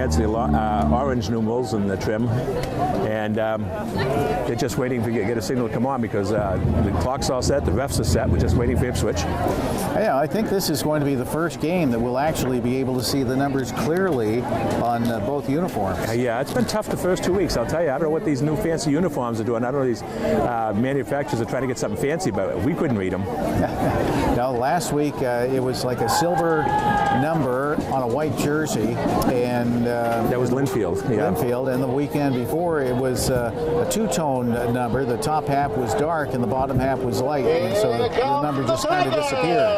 It's the orange numerals in the trim, and they're just waiting to get a signal to come on because the clock's all set, the refs are set. We're just waiting for Ipswich. Yeah, I think this is going to be the first game that we'll actually be able to see the numbers clearly on both uniforms. Yeah, it's been tough the first 2 weeks, I'll tell you. I don't know what these new fancy uniforms are doing. I don't know, these manufacturers are trying to get something fancy, but we couldn't read them. Now, last week it was like a silver number on a white jersey, and that was Linfield. Yeah. Linfield, and the weekend before it was a two-tone number. The top half was dark and the bottom half was light, and so the number just kind of disappeared.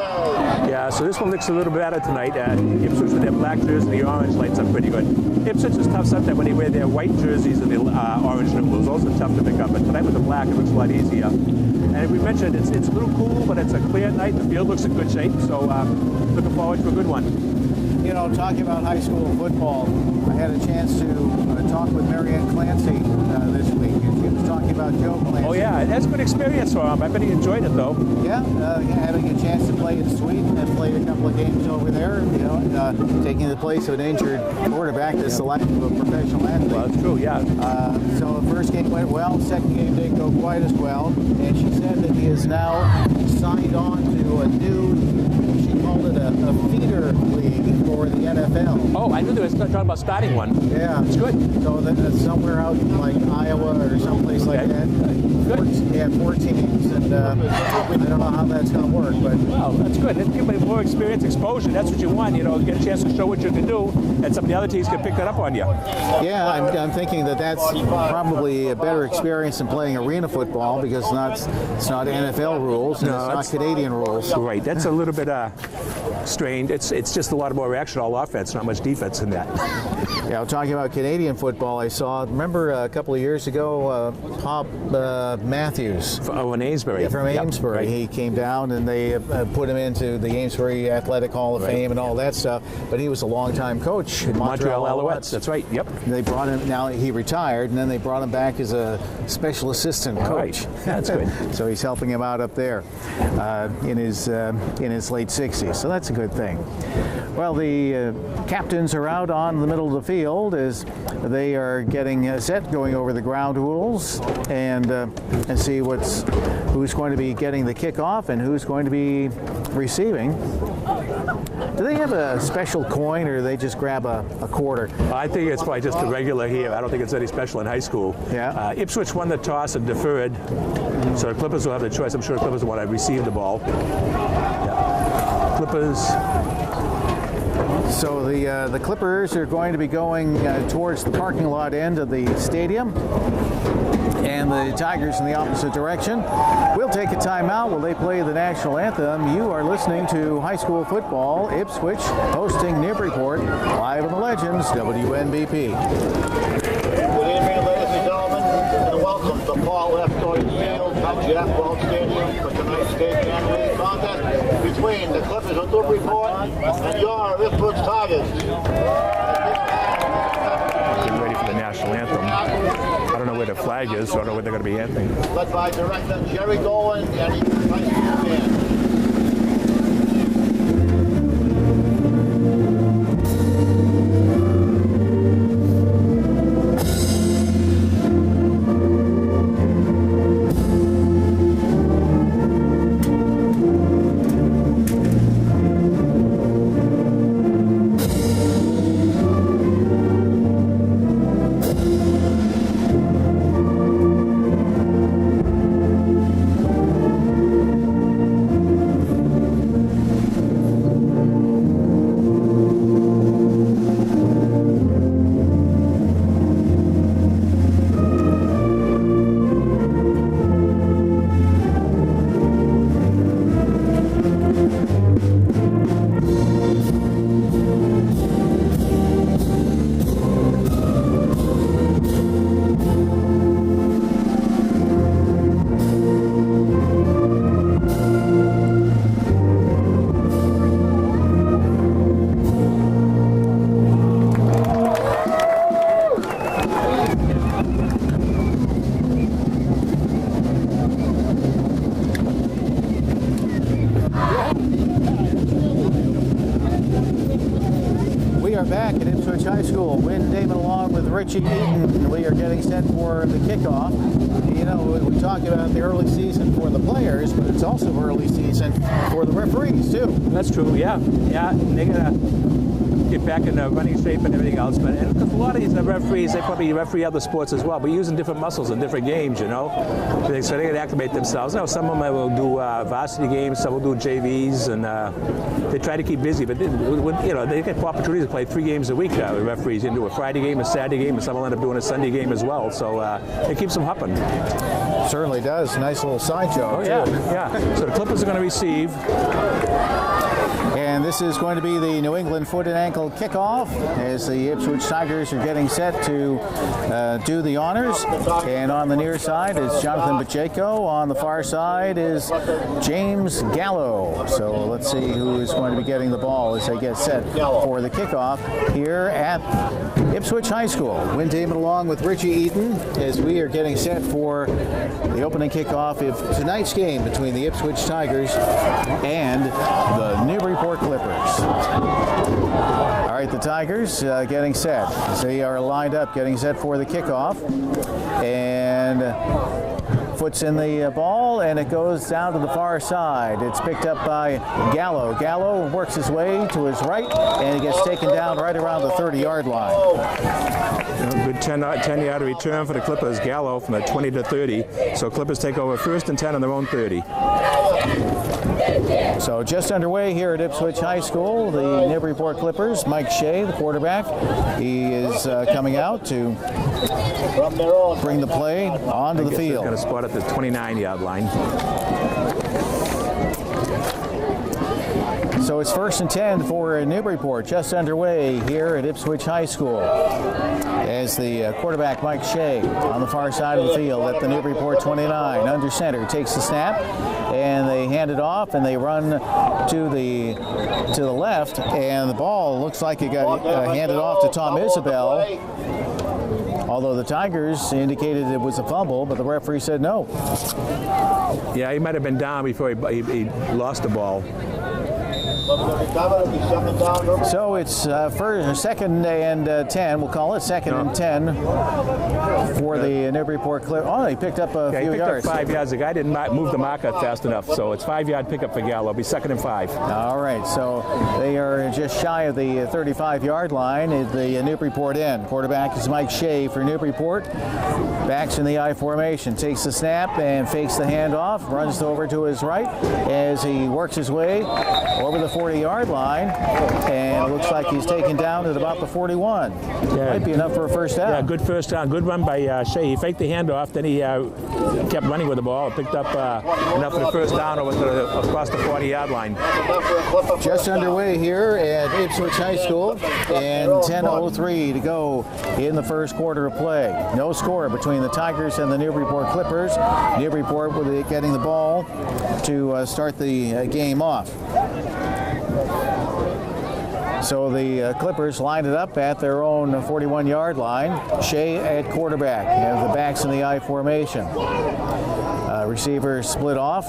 Yeah, so this one looks a little better tonight. Ipswich with their black jersey and the orange lights up pretty good. Ipswich is tough sometimes when they wear their white jerseys and the orange numerals. Also tough to pick up, but tonight with the black it looks a lot easier. And we mentioned it's a little cool, but it's a clear night. The field looks in good shape, so looking forward to a good one. You know, talking about high school football, I had a chance to talk with Marianne Clancy this week, and she was talking about Joe Clancy. Oh yeah, that's a good experience for him. I bet he enjoyed it though. Yeah, having a chance to play in Sweden and played a couple of games over there, you know, taking the place of an injured quarterback that's the life of a professional athlete. Well, that's true, yeah. So the first game went well, second game didn't go quite as well, and she said that he is now signed on to a new, she called it a feeder league for the NFL. Oh, I knew they were talking about starting one. Yeah. It's good. So that's somewhere out in like Iowa or someplace like that. Good. Yeah, 4 teams, and I don't know how that's going to work, but... Well, that's good. Let's give more experience, exposure. That's what you want, you know, get a chance to show what you can do, and some of the other teams can pick that up on you. Yeah, I'm thinking that's probably a better experience than playing arena football because it's not NFL rules, and it's not Canadian rules. Right, that's a little bit strained. It's just a lot more reaction, all offense, not much defense in that. Yeah, talking about Canadian football, I saw, remember a couple of years ago, Pop Matthews. In Amesbury. Yeah, from Amesbury. Right. He came down and they put him into the Amesbury Athletic Hall of Fame and all that stuff, but he was a longtime coach in Montreal Alouettes. That's right, yep. They brought him, now he retired, and then they brought him back as a special assistant coach. Right. That's good. So he's helping him out up there in his late 60s, so that's a good thing. Well, the captains are out on the middle of the field as they are getting set, going over the ground rules, and see who's going to be getting the kickoff and who's going to be receiving. Do they have a special coin, or do they just grab a quarter? I think it's probably just the regular here. I don't think it's any special in high school. Yeah. Ipswich won the toss and deferred, so the Clippers will have the choice. I'm sure the Clippers will want to receive the ball. Yeah. Clippers. So the Clippers are going to be going towards the parking lot end of the stadium, and the Tigers in the opposite direction. We'll take a timeout while they play the national anthem. You are listening to high school football. Ipswich hosting Newburyport, live on the Legends, WNBP. Good evening, ladies and gentlemen, and welcome to Paul F. Doyle Field at Jeff Wall Stadium for tonight's state championship contest between the Clippers of Newburyport and your Ipswich Tigers. Getting ready for the national anthem. I don't know where the flag is, so I don't know where they're going to be anthing. Led by director Jerry Dolan and his high school band. School. Win Damon along with Richie Eaton. We are getting set for the kickoff. You know, we talk about the early season for the players, but it's also early season for the referees too. That's true, yeah. They're going to get back in running shape and everything else. But and a lot of these referees, they probably referee other sports as well, but using different muscles in different games, you know. So they're going to acclimate themselves. You know, some of them will do varsity games, some will do JVs, and they try to keep busy. But, they get opportunities to play 3 games a week. Referees can do a Friday game, a Saturday game, and some will end up doing a Sunday game as well. So it keeps them hopping. Certainly does. Nice little side job. Oh, yeah. So the Clippers are going to receive. And this is going to be the New England foot and ankle kickoff as the Ipswich Tigers are getting set to do the honors. And on the near side is Jonathan Pacheco. On the far side is James Gallo. So let's see who is going to be getting the ball as they get set for the kickoff here at Ipswich High School. Win Damon along with Richie Eaton as we are getting set for the opening kickoff of tonight's game between the Ipswich Tigers and the Newburyport Clippers. All right, the Tigers getting set. They are lined up, getting set for the kickoff. And foot's in the ball, and it goes down to the far side. It's picked up by Gallo. Gallo works his way to his right, and he gets taken down right around the 30-yard line. Good 10-yard return for the Clippers. Gallo from the 20 to 30. So Clippers take over 1st and 10 on their own 30. So just underway here at Ipswich High School, the Newburyport Clippers. Mike Shea, the quarterback, he is coming out to bring the play onto the field. Going to spot at the 29-yard line. So it's 1st and 10 for Newburyport, just underway here at Ipswich High School. As the quarterback, Mike Shea, on the far side of the field at the Newburyport 29, under center, takes the snap, and they hand it off, and they run to the left, and the ball looks like it got handed off to Tom Isabel. Although the Tigers indicated it was a fumble, but the referee said no. Yeah, he might have been down before he lost the ball. So it's for 2nd and 10. We'll call it 2nd and 10 for the Newburyport Clippers. Oh, he picked up a few picked yards. Up 5 yards. The guy didn't move the marker fast enough, so it's 5-yard pickup for Gallo. It'll be 2nd and 5. All right, so they are just shy of the 35-yard line at the Newburyport end. Quarterback is Mike Shea for Newburyport. Backs in the I formation, takes the snap and fakes the handoff, runs over to his right as he works his way over the 40-yard line, and it looks like he's taken down at about the 41. Yeah. Might be enough for a first down. Yeah, good first down. Good run by Shea. He faked the handoff, then he kept running with the ball. Picked up enough for the first down across the 40-yard line. Just underway here at Ipswich High School, and 10:03 to go in the first quarter of play. No score between the Tigers and the Newburyport Clippers. Newburyport getting the ball to start the game off. So the Clippers lined it up at their own 41-yard line. Shea at quarterback. You have the backs in the I formation. Receiver split off.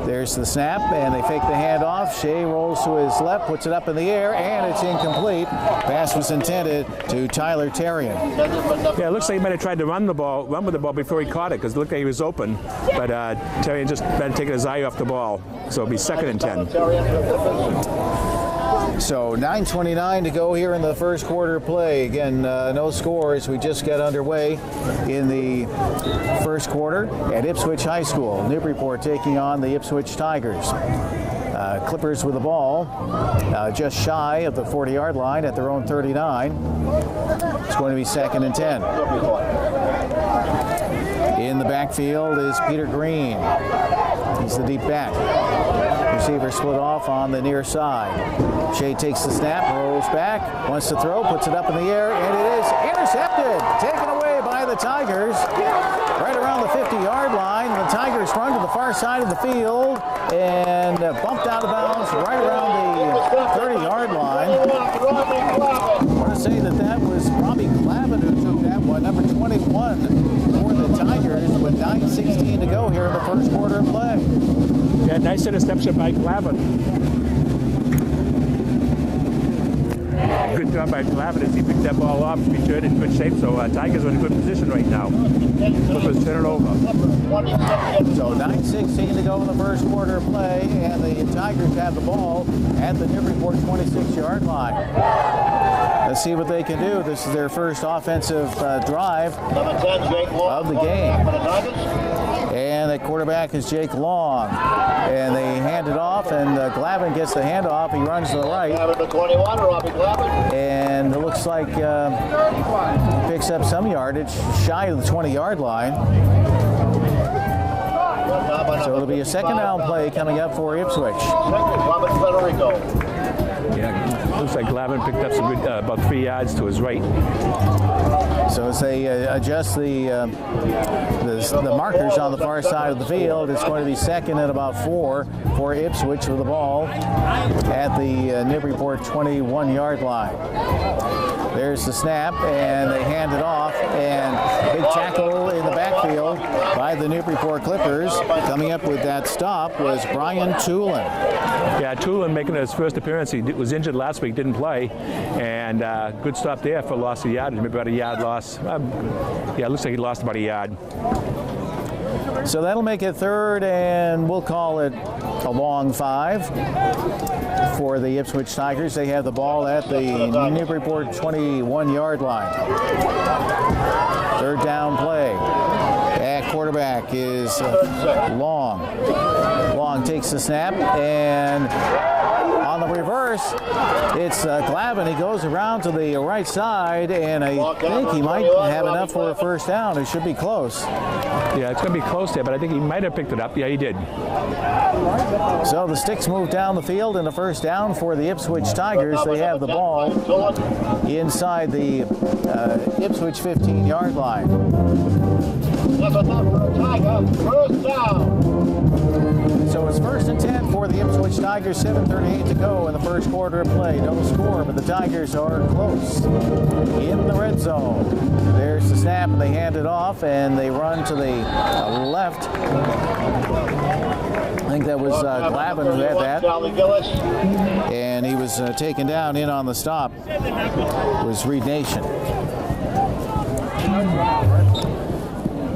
There's the snap, and they fake the handoff. Shea rolls to his left, puts it up in the air, and it's incomplete. Pass was intended to Tyler Terrian. Yeah, it looks like he might have tried to run with the ball before he caught it, because it looked like he was open. But Terrian just had taken his eye off the ball. So it'll be 2nd and 10. So 9:29 to go here in the first quarter play. Again, no scores. We just got underway in the first quarter at Ipswich High School. Newburyport taking on the Ipswich Tigers. Clippers with the ball just shy of the 40-yard line at their own 39. It's going to be 2nd and 10. In the backfield is Peter Green. He's the deep back. Receiver split off on the near side. Shea takes the snap, rolls back, wants to throw, puts it up in the air, and it is intercepted. Taken away by the Tigers right around the 50-yard line. The Tigers run to the far side of the field and bumped out of bounds right around the 30-yard line. I want to say that was Robbie Clavin who took that one, number 21 for the Tigers, with 9:16 to go here in the first quarter of play. Yeah, nice interception by Clavin. Good job by Glavin as he picked that ball off, returned in good shape. So Tigers are in a good position right now. Clippers turn it over. So 9:16 to go in the first quarter of play, and the Tigers have the ball at the Newburyport 26-yard line. Let's see what they can do. This is their first offensive drive of the game. And the quarterback is Jake Long. And they hand it off, and Glavin gets the handoff. He runs to the right. And it looks like he picks up some yardage shy of the 20-yard line. So it'll be a second down play coming up for Ipswich. Yeah, looks like Glavin picked up some good, about 3 yards to his right. So as they adjust the markers on the far side of the field, it's going to be second and about 4 for Ipswich with the ball at the Newburyport 21-yard line. There's the snap, and they hand it off, and big tackle in the backfield by the Newburyport Clippers. Coming up with that stop was Brian Tulin. Yeah, Tulin making his first appearance. He was injured last week, didn't play, and good stop there for loss of yardage, maybe about a yard loss. Yeah, it looks like he lost about a yard. So that'll make it third, and we'll call it a long 5 for the Ipswich Tigers. They have the ball at the Newburyport 21-yard line. Third down play. At quarterback is Long. Long takes the snap, and on the reverse, it's Glavin. He goes around to the right side, and I think he might have enough for a first down. It should be close. Yeah, it's going to be close there, but I think he might have picked it up. Yeah, he did. So the sticks move down the field, and a first down for the Ipswich Tigers. They have the ball inside the Ipswich 15-yard line. That's enough for a Tiger. First down. So it's first and 10 for the Ipswich Tigers. 7:38 to go in the first quarter of play. No score, but the Tigers are close in the red zone. There's the snap, and they hand it off, and they run to the left. I think that was Glavin who had that. And he was taken down in on the stop. It was Reed Nation.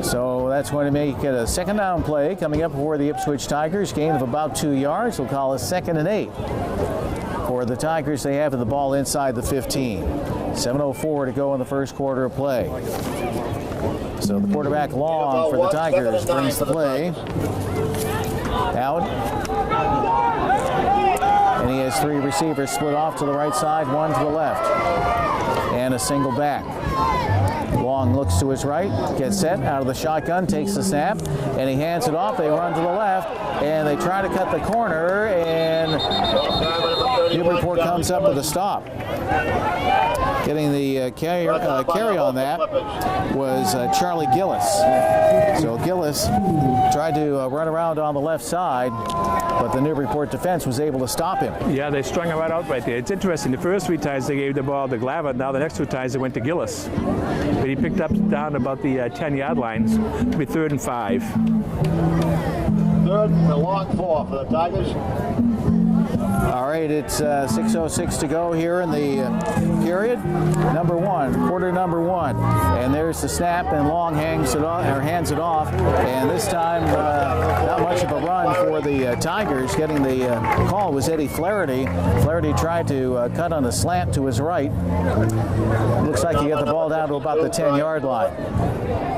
So that's going to make it a second down play coming up for the Ipswich Tigers. Gain of about 2 yards. We'll call it 2nd and 8. For the Tigers, they have the ball inside the 15. 7:04 to go in the first quarter of play. So the quarterback Long for the Tigers brings the play out. And he has 3 receivers split off to the right side, 1 to the left. And a single back. Long looks to his right, gets set out of the shotgun, takes the snap, and he hands it off. They run to the left, and they try to cut the corner, and Newburyport comes up with a stop. Getting the carry on that was Charlie Gillis. So Gillis tried to run around on the left side, but the Newburyport defense was able to stop him. Yeah, they strung him right out there. It's interesting. The first 3 times they gave the ball to Glavin. Now the next 2 times they went to Gillis. But he picked up down about the 10-yard lines. It'll be 3rd and 5. 3rd and a long 4 for the Tigers. All right, it's 6:06 to go here in the period. Quarter number one. And there's the snap, and Long hands it off. And this time, not much of a run for the Tigers. Getting the call was Eddie Flaherty. Flaherty tried to cut on a slant to his right. Looks like he got the ball down to about the 10-yard line.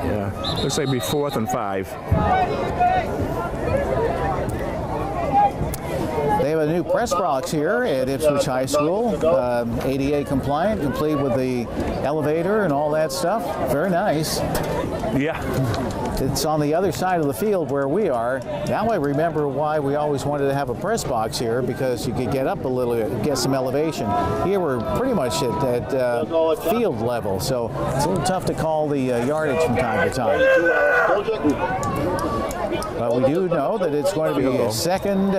Yeah, looks like it'll be 4th and 5. They have a new press box here at Ipswich High School, ADA compliant, complete with the elevator and all that stuff. Very nice. Yeah. It's on the other side of the field where we are. Now I remember why we always wanted to have a press box here, because you could get up a little, get some elevation. Here we're pretty much at field level, so it's a little tough to call the yardage from time to time. But we do know that it's going to be a 2nd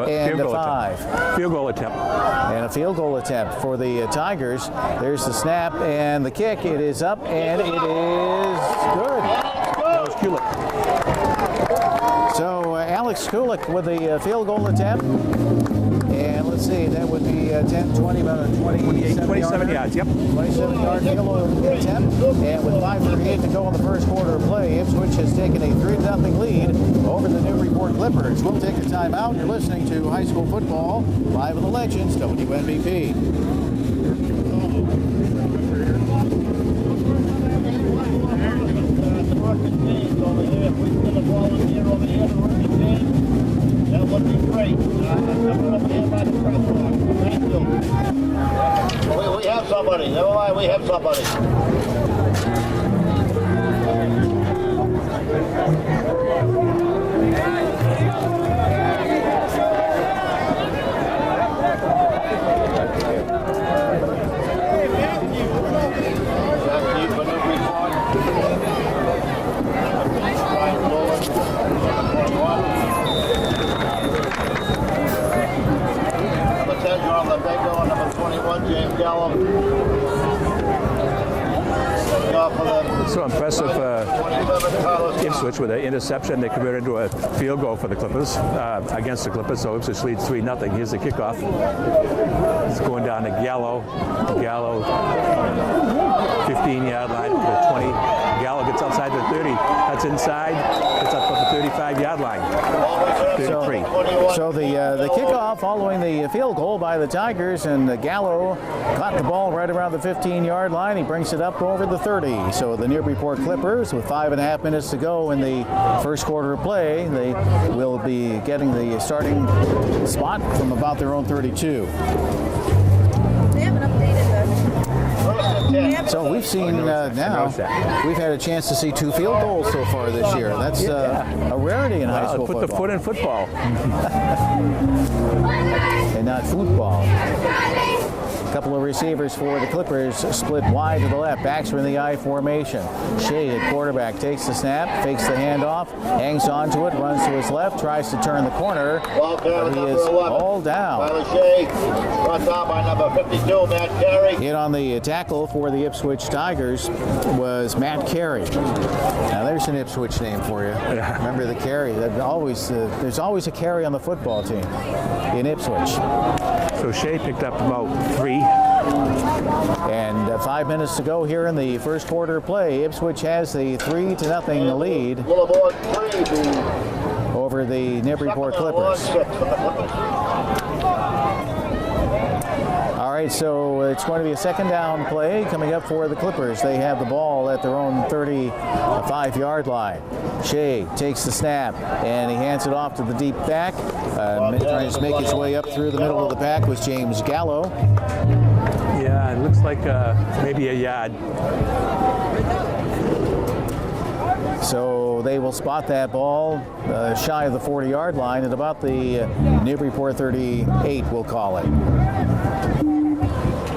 and 5. Field goal attempt. And a field goal attempt for the Tigers. There's the snap and the kick. It is up, and it is good. That was Kulik. So Alex Kulik with the field goal attempt. And let's see, that would be 10, 20, about a 27 yards, yep. 27-yard field goal attempt. And with 5:38 to go in the first quarter of play, Ipswich has taken a 3-0 lead over the Newburyport Clippers. We'll take a timeout. You're listening to High School Football, live on the Legends, WNBP. That would be great. Coming up here by the press box. Thank you. We have somebody. Never mind, we have somebody. Number 21, James Gallo. So impressive Ipswich with an interception. They converted into a field goal for the Clippers, against the Clippers, so Ipswich leads 3-0. Here's the kickoff. It's going down to Gallo. Gallo, 15-yard line to the 20. Gallo gets outside the 30. That's inside. Gets up to the 35-yard line. 33. So the kickoff following the field goal by the Tigers, and Gallo caught the ball right around the 15-yard line. He brings it up over the 30. So the Newburyport Clippers, with 5.5 minutes to go in the first quarter of play, they will be getting the starting spot from about their own 32. So we've seen now, we've had a chance to see 2 field goals so far this year. That's a rarity in high school football. football. Put the foot in football. And not football. A couple of receivers for the Clippers split wide to the left. Backs are in the I formation. Shea at quarterback takes the snap, fakes the handoff, hangs onto it, runs to his left, tries to turn the corner, but he is all down. Shea, brought down by number 52, Matt Carey. Hit on the tackle for the Ipswich Tigers was Matt Carey. Now there's an Ipswich name for you. Remember the Carey. There's always a Carey on the football team in Ipswich. So Shea picked up about 3. And 5 minutes to go here in the first quarter of play. Ipswich has the 3-0 lead over the Newburyport Clippers. All right, so it's going to be a second down play coming up for the Clippers. They have the ball at their own 35-yard line. Shea takes the snap, and he hands it off to the deep back. Trying to make his way up through the middle of the pack was James Gallo. Yeah, it looks like maybe a yard. So they will spot that ball shy of the 40-yard line at about the Newburyport 38, we'll call it.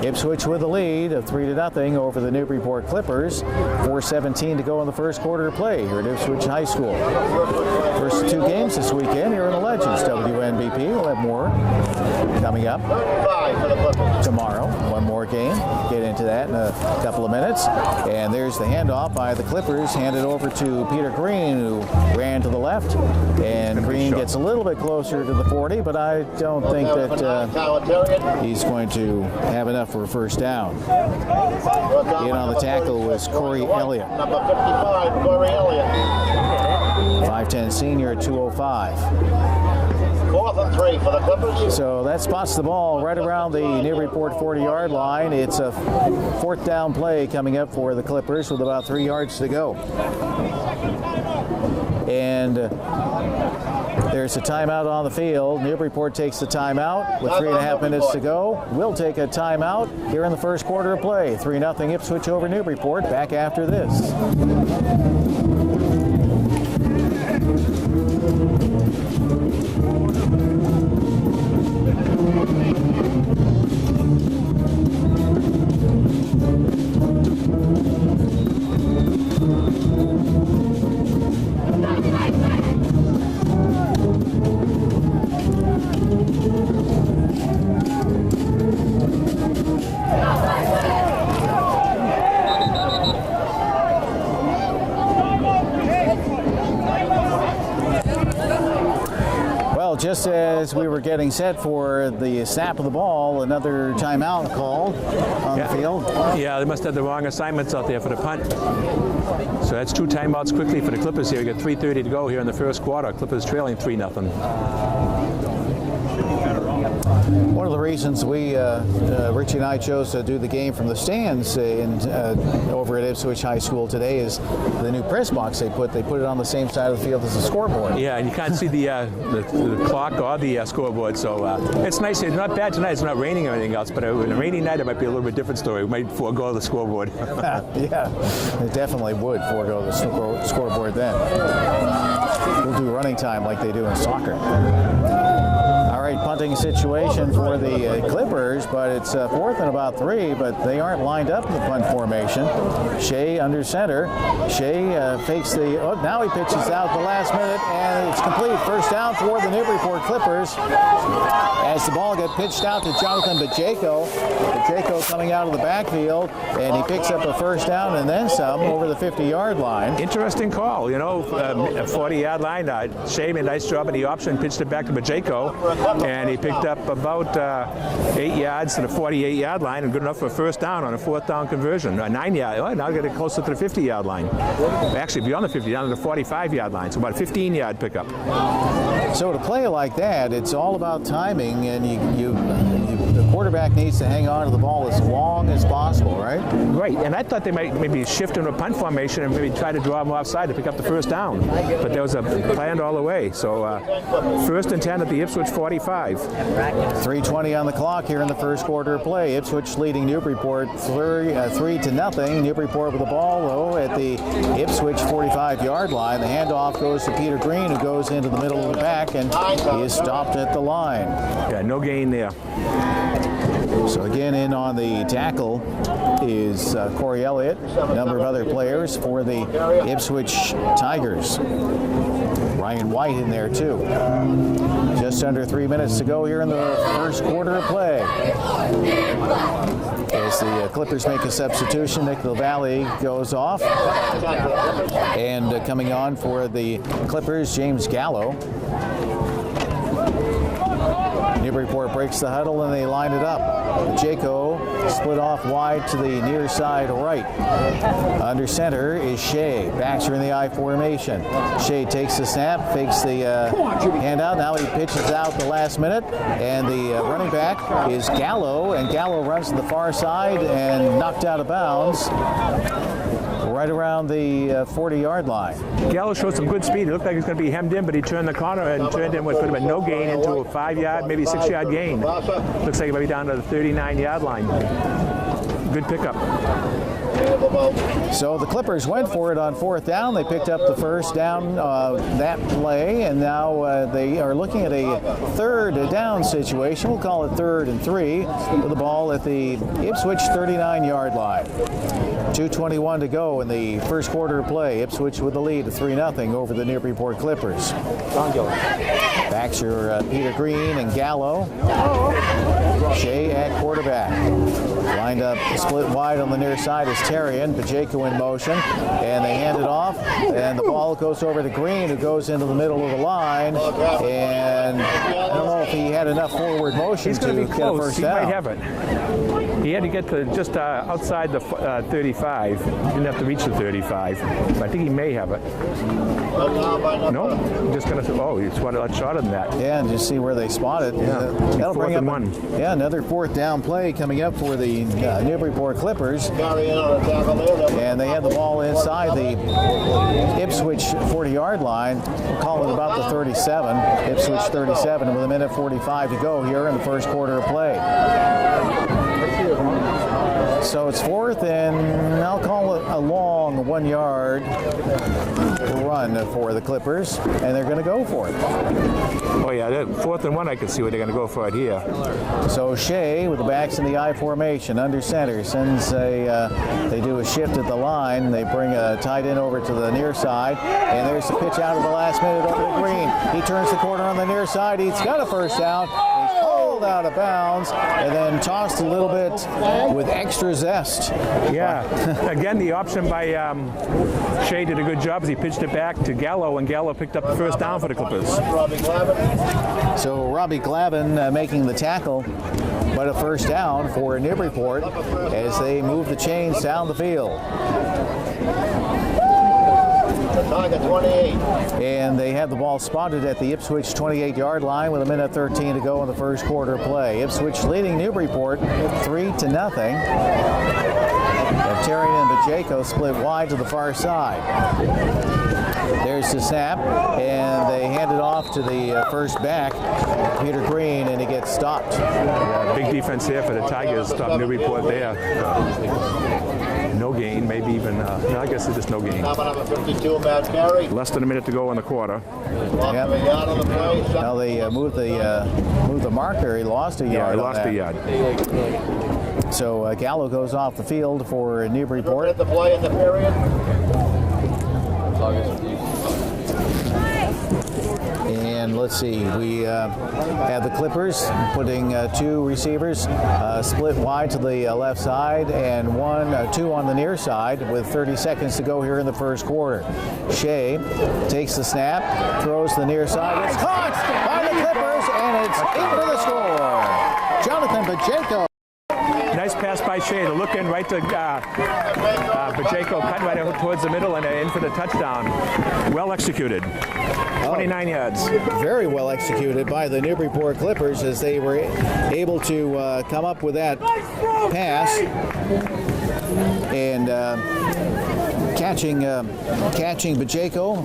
Ipswich with a lead of 3-0 over the Newburyport Clippers. 4:17 to go in the first quarter of play here at Ipswich High School. First 2 games this weekend here in the Legends WNBP. We'll have more coming up tomorrow. One more game. Get into that in a couple of minutes. And there's the handoff by the Clippers, handed over to Peter Green, who ran to the left. And Green gets a little bit closer to the 40, but I don't think that he's going to have enough for a first down. In on the tackle was Corey Elliott. Number 55, Corey Elliott. 5'10" senior at 205. 4th and 3 for the Clippers. So that spots the ball right around the Newburyport 40-yard line. It's a 4th down play coming up for the Clippers with about 3 yards to go. And there's a timeout on the field. Newburyport takes the timeout with 3.5 minutes to go. We'll take a timeout here in the first quarter of play. 3-0 Ipswich over Newburyport. Back after this. just as we were getting set for the snap of the ball, another timeout called on the field. Yeah, they must have the wrong assignments out there for the punt. So that's 2 timeouts quickly for the Clippers here. We got 3:30 to go here in the first quarter. Clippers trailing 3-0. One of the reasons we, Richie and I, chose to do the game from the stands over at Ipswich High School today is the new press box they put. They put it on the same side of the field as the scoreboard. Yeah, and you can't see the clock or the scoreboard, so it's nice. It's not bad tonight. It's not raining or anything else, but on a rainy night it might be a little bit different story. We might forego the scoreboard. Yeah, it definitely would forego the scoreboard then. We'll do running time like they do in soccer. All right, punting situation for the Clippers, but it's 4th and about 3, but they aren't lined up in the punt formation. Shea under center. Shea fakes now he pitches out the last minute, and it's complete. First down for the Newburyport Clippers as the ball gets pitched out to Jonathan Bajeko. Bajeko coming out of the backfield, and he picks up a first down and then some over the 50-yard line. Interesting call, a 40-yard line. Shea made a nice job at the option, pitched it back to Bajeko. And he picked up about 8 yards to the 48-yard line, and good enough for a first down on a 4th down conversion. A 9-yard. Oh, now getting closer to the 50-yard line. Actually, beyond the 50, down to the 45-yard line. So about a 15-yard pickup. So to play like that, it's all about timing, and the quarterback needs to hang on to the ball as long as possible, right? Right. And I thought they might maybe shift into a punt formation and maybe try to draw them offside to pick up the first down. But there was a planned all the way. So 1st and 10 at the Ipswich 45. 3:20 on the clock here in the first quarter of play. Ipswich leading Newburyport 3-0. Newburyport with the ball, though, at the Ipswich 45-yard line. The handoff goes to Peter Green, who goes into the middle of the pack, and he is stopped at the line. Yeah, no gain there. So again, in on the tackle is Corey Elliott, a number of other players for the Ipswich Tigers. Ryan White in there too. Just under 3 minutes to go here in the first quarter of play. As the Clippers make a substitution, Nick LaValle goes off. And coming on for the Clippers, James Gallo. Newburyport breaks the huddle and they line it up. Bajeko split off wide to the near side right. Under center is Shea. Backs are in the I formation. Shea takes the snap, fakes the handout. Now he pitches out the last minute, and the running back is Gallo, and Gallo runs to the far side and knocked out of bounds right around the 40-yard line. Gallo showed some good speed. It looked like he was going to be hemmed in, but he turned the corner and turned in what could have been no gain into a 5-yard, maybe 6-yard gain. Looks like he might be down to the 39-yard line. Good pickup. So the Clippers went for it on 4th down. They picked up the first down that play, and now they are looking at a 3rd down situation. We'll call it 3rd and 3 with the ball at the Ipswich 39-yard line. 2:21 to go in the first quarter of play. Ipswich with the lead of 3-0 over the Newburyport Clippers. Backs are Peter Green and Gallo. Shea at quarterback. Lined up, split wide on the near side is Terrian. Bajeko in motion, and they hand it off, and the ball goes over to Green, who goes into the middle of the line, and I don't know if he had enough forward motion to be get close. a first He down. might have it. He had to get to just outside the 35. Didn't have to reach the 35. But I think he may have it. No, just gonna. Oh, he's a lot shorter than that. Yeah, and just see where they spot it. Yeah. That'll bring up 4th and 1. Yeah, another 4th down play coming up for the Newburyport Clippers. And they had the ball inside the Ipswich 40-yard line. We'll call it about the 37. Ipswich 37 with 1:45 to go here in the first quarter of play. So it's 4th, and I'll call it a long 1-yard run for the Clippers, and they're going to go for it. Oh yeah, 4th and 1. I can see where they're going to go for it here. So Shea with the backs in the I formation, under center, sends they do a shift at the line. They bring a tight end over to the near side, and there's the pitch out of the last minute over to Green. He turns the corner on the near side. He's got a first down. He's pulled rolled out of bounds and then tossed a little bit with extra zest. Yeah. Again, the option by Shea did a good job as he pitched it back to Gallo, and Gallo picked up the first down for the Clippers. So Robbie Glavin making the tackle, but a first down for Newburyport as they move the chains down the field. Target 28. And they have the ball spotted at the Ipswich 28-yard line with 1:13 to go in the first quarter play. Ipswich leading Newburyport 3-0. Terry and Bajako split wide to the far side. There's the snap, and they hand it off to the first back, Peter Green, and he gets stopped. Yeah, big defense here for the Tigers. Stop Newburyport there. No gain, maybe even, no, I guess it's just no gain. Number 52, Matt Carey. Less than a minute to go in the quarter. Yep. Now they moved the marker. He lost a yard. Yeah, he lost a yard. So Gallo goes off the field for Newburyport. The play in the period. And let's see, we have the Clippers putting two receivers split wide to the left side and two on the near side with 30 seconds to go here in the first quarter. Shea takes the snap, throws to the near side. It's caught by the Clippers, and it's in for the score. Jonathan Bajako. Nice pass by Shea to look in right to Bajako, cut right towards the middle and in for the touchdown. Well executed. 29 yards. Very well executed by the Newburyport Clippers as they were able to come up with that pass and catching Bajako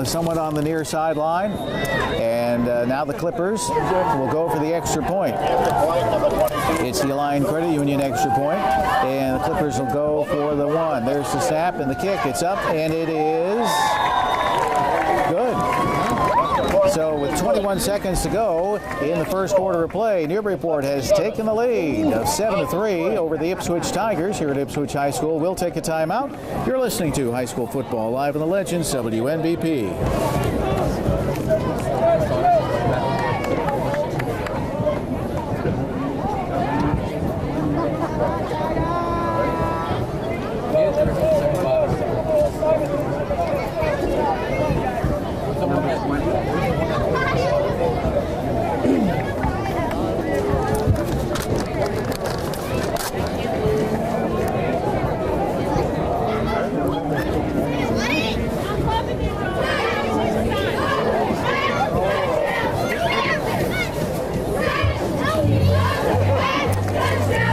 somewhat on the near sideline. And now the Clippers will go for the extra point. It's the Alliant Credit Union extra point, and the Clippers will go for the one. There's the snap and the kick. It's up, and it is good. So with 21 seconds to go in the first quarter of play, Newburyport has taken the lead of 7-3 over the Ipswich Tigers here at Ipswich High School. We'll take a timeout. You're listening to High School Football Live on the Legends, WNBP.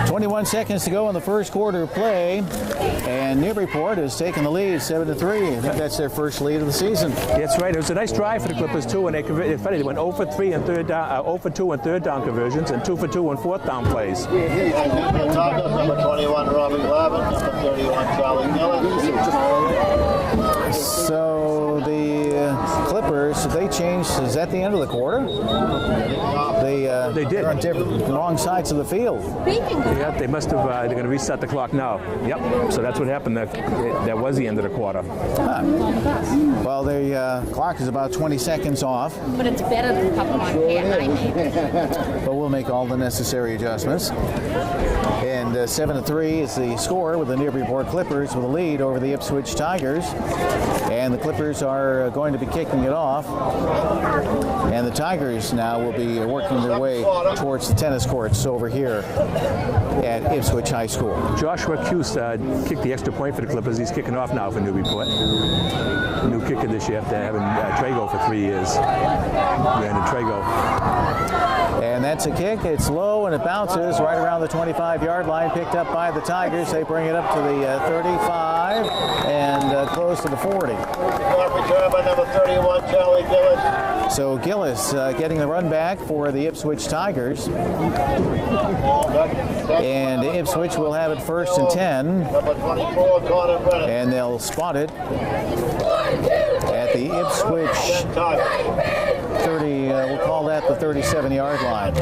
21 seconds to go in the first quarter of play, and Newburyport has taken the lead 7-3. I think that's their first lead of the season. That's right. It was a nice drive for the Clippers too, and they converted. They went 0 for 3 and 0 for 2 on third down conversions, and 2 for 2 on fourth down plays. Number 21, Robbie Glavin. Number 31, Charlie Gillis. So the Clippers, they changed. Is that the end of the quarter? They did. They're on wrong sides of the field. Yeah, they must have. They're going to reset the clock now. Yep. So that's what happened. That was the end of the quarter. Huh. Well, the clock is about 20 seconds off. But it's better than popcorn candy. But we'll make all the necessary adjustments. And 7-3 is the score with the Newburyport Clippers with a lead over the Ipswich Tigers. And the Clippers are going to be kicking it off. And the Tigers now will be working their way towards the tennis courts over here at Ipswich High School. Joshua Cuse kicked the extra point for the Clippers. He's kicking off now for Newburyport. New kicker this year after having Trago for 3 years. Brandon Trago. And that's a kick. It's low and it bounces right around the 25-yard line. Picked up by the Tigers. They bring it up to the 35 and close to the 40. Return by number 31, Charlie Gillis. So Gillis getting the run back for the Ipswich Tigers. And Ipswich will have it 1st and 10. Number 24, Gordon Brennan. And they'll spot it at the Ipswich 30, we'll call that the 37-yard line.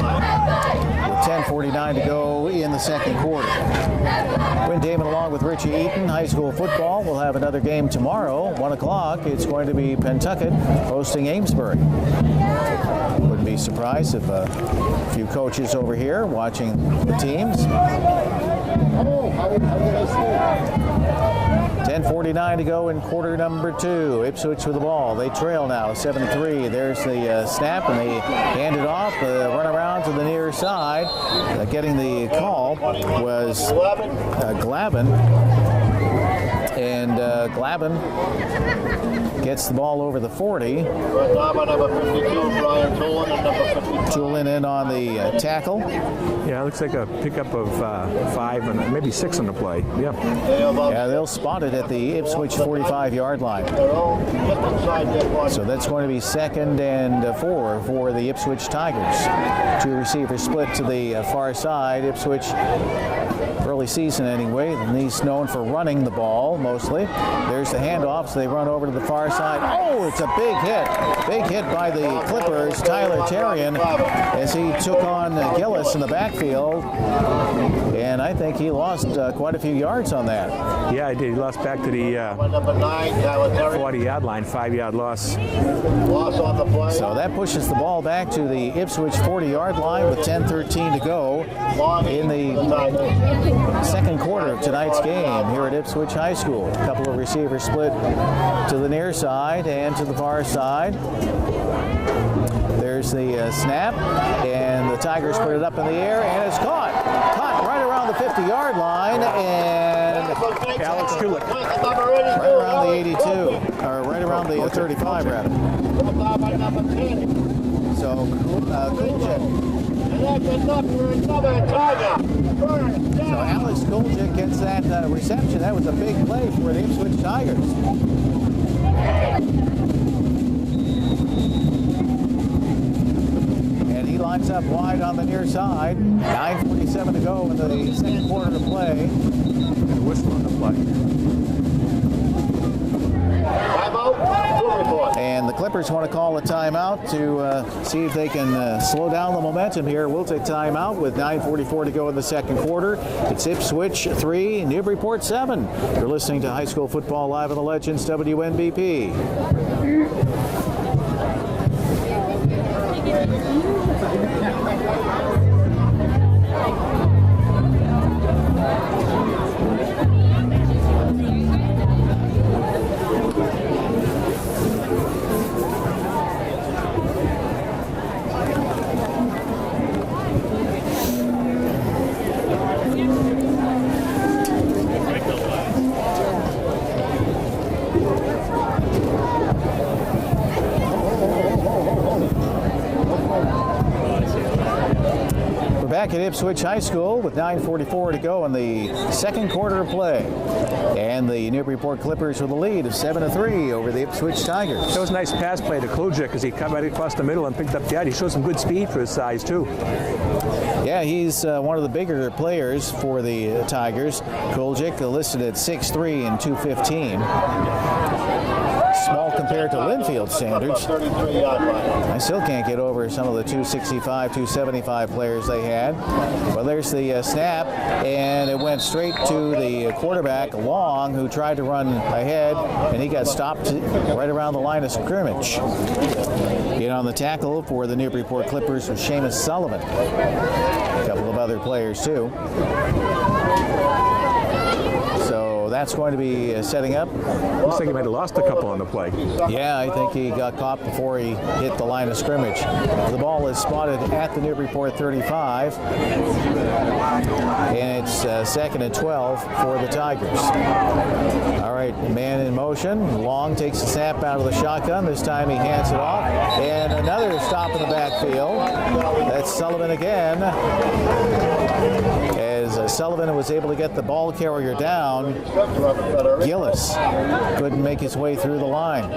with 10:49 to go in the second quarter. Win Damon along with Richie Eaton. High school football will have another game tomorrow, 1 o'clock. It's going to be Pentucket hosting Amesbury. Wouldn't be surprised if a few coaches over here watching the teams. 10:49 to go in quarter number 2. Ipswich with the ball. They trail now 7-3. There's the snap, and they hand it off. Run around to the near side. Getting the call was Glavin. And Glavin gets the ball over the 40. Tulin in on the tackle. Yeah, it looks like a pickup of 5 and maybe 6 on the play. Yep. Yeah, they'll spot it at the Ipswich 45-yard line. So that's going to be 2nd and 4 for the Ipswich Tigers. 2 receivers split to the far side. Ipswich, early season anyway, and he's known for running the ball mostly. There's the handoff, so they run over to the far side. Oh, it's a big hit. Big hit by the Clippers, Tyler Terrian, as he took on Gillis in the backfield. And I think he lost quite a few yards on that. Yeah, he did. He lost back to the 40-yard line, 5-yard loss. So that pushes the ball back to the Ipswich 40-yard line with 10:13 to go in the second quarter of tonight's game here at Ipswich High School. A couple of receivers split to the near side and to the far side. There's the snap, and the Tigers put it up in the air, and it's caught. Caught right around the 50-yard line, and Alex Kulik. Right around the 82, or right around the 35, rather. So, Kuljic. So Alex Kuljic gets that reception. That was a big play for the Ipswich Tigers. And he lines up wide on the near side. 9:47 to go in the second quarter to play. And whistle on the play. And the Clippers want to call a timeout to see if they can slow down the momentum here. We'll take timeout with 9:44 to go in the second quarter. It's Ipswich 3, Newburyport 7. You're listening to High School Football Live on the Legends WNBP. Back at Ipswich High School with 9:44 to go in the second quarter of play. And the Newburyport Clippers with a lead of 7-3 over the Ipswich Tigers. That was a nice pass play to Kuljic as he cut right across the middle and picked up the yard. He showed some good speed for his size, too. Yeah, he's one of the bigger players for the Tigers. Kuljic listed at 6'3" and 215. Small compared to Linfield standards. I still can't get over some of the 265, 275 players they had. Well, there's the snap, and it went straight to the quarterback, Long, who tried to run ahead, and he got stopped right around the line of scrimmage. In on the tackle for the Newburyport Clippers was Seamus Sullivan. A couple of other players, too. So that's going to be setting up. Looks like he might have lost a couple on the play. Yeah, I think he got caught before he hit the line of scrimmage. The ball is spotted at the Newburyport 35. And it's 2nd and 12 for the Tigers. All right, man in motion. Long takes the snap out of the shotgun. This time he hands it off. And another stop in the backfield. That's Sullivan again. As Sullivan was able to get the ball carrier down, Gillis couldn't make his way through the line.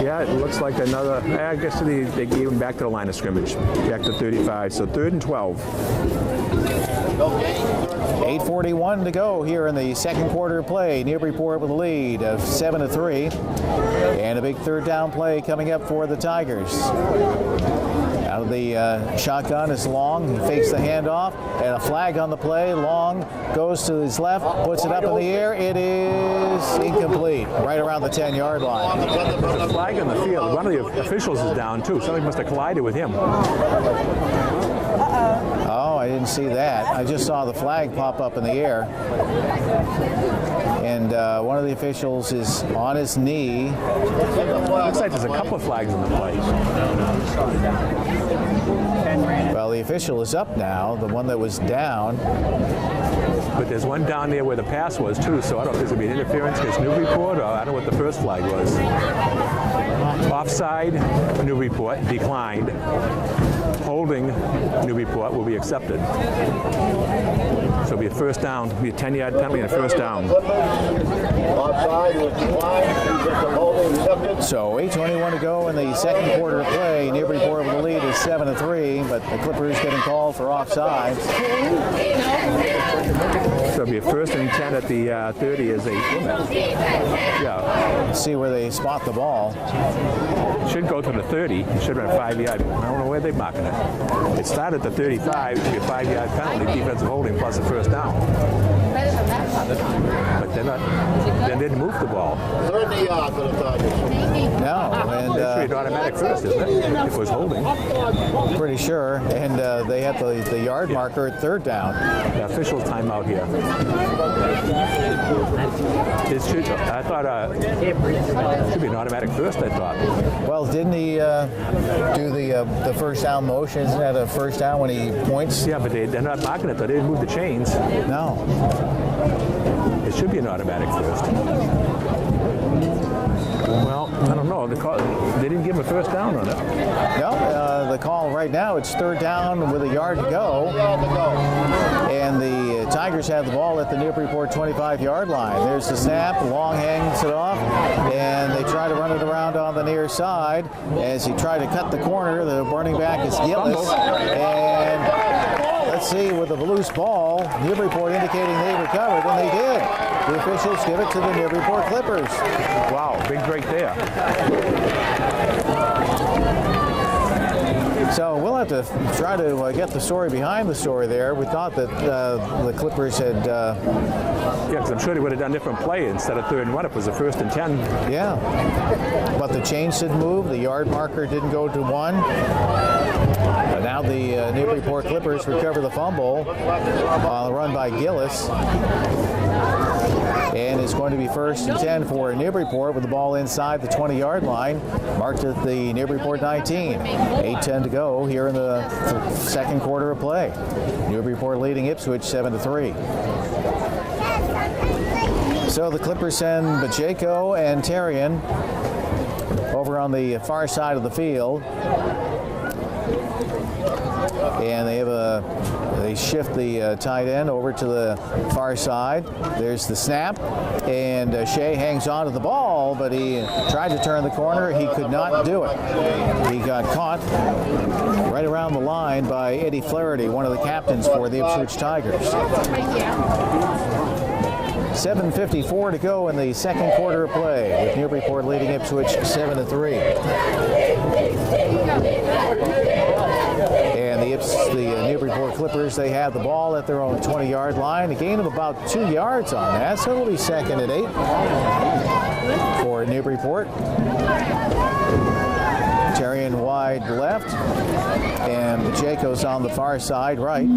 Yeah, it looks like another, I guess they gave him back to the line of scrimmage, back to 35, so 3rd and 12. 8:41 to go here in the second quarter of play. Newburyport with a lead of 7-3. And a big third down play coming up for the Tigers. Out of the shotgun is Long. He fakes the handoff, and a flag on the play. Long goes to his left, puts it up in the air. It is incomplete, right around the 10-yard line. There's a flag on the field. One of the officials is down too. Somebody must have collided with him. Oh, I didn't see that. I just saw the flag pop up in the air. And one of the officials is on his knee. Looks like there's a couple of flags in the play. Well, the official is up now, the one that was down. But there's one down there where the pass was too, so I don't know if there's going to be an interference against Newburyport, or I don't know what the first flag was. Offside, Newburyport declined. Holding Newburyport will be accepted. So it'll be a first down, it'll be a 10-yard penalty and a first down. Offside was declined. Holding accepted. So 8:21 to go in the second quarter of play. Newburyport with the lead is 7-3, but the Clippers getting called for offsides. So it'll be a first and 10 at the 30 as they yeah. Let's see where they spot the ball. It should go to the 30. It should run a 5-yard. I don't know where they're marking it. It started at the 35. It should be a 5-yard penalty, defensive holding plus a first down. But they're not. They didn't move the ball. 30 yards for the Tigers. No, It should be an automatic first, isn't it? If it was holding. pretty sure. And they had the yard marker at third down. The officials timeout here. It should. I thought it should be an automatic first. I thought. Well, didn't he do the first down motion? Isn't that a first down when he points? Yeah, but they're not marking it though. They didn't move the chains. No. It should be an automatic first. Well, I don't know. They didn't give him a first down on it. No, the call right now, it's third down with a yard to go. And the Tigers have the ball at the Newburyport 25-yard line. There's the snap. Long hangs it off, and they try to run it around on the near side. As he tried to cut the corner, the running back is Gillis. And let's see, with the loose ball, Newburyport indicating they recovered, and they did. The officials give it to the Newburyport Clippers. Wow, big break there. So we'll have to try to get the story behind the story there. We thought that the Clippers had... Yeah, because I'm sure they would have done a different play instead of 3rd and 1 if it was a 1st and 10. Yeah. But the chains didn't move. The yard marker didn't go to 1. But now the Newburyport Clippers recover the fumble on the run by Gillis. And it's going to be 1st and 10 for Newburyport with the ball inside the 20-yard line, marked at the Newburyport 19. 8:10 to go here in the second quarter of play. Newburyport leading Ipswich 7-3. So the Clippers send Bajeko and Tarian over on the far side of the field. And they shift the tight end over to the far side. There's the snap, and Shea hangs on to the ball, but he tried to turn the corner. He could not do it. He got caught right around the line by Eddie Flaherty, one of the captains for the Ipswich Tigers. 7:54 to go in the second quarter of play, with Newburyport leading Ipswich 7-3. And the Newburyport Clippers, they have the ball at their own 20-yard line. A gain of about 2 yards on that, so it'll be 2nd and 8 for Newburyport. Tarian wide left, and Bajeko's on the far side right.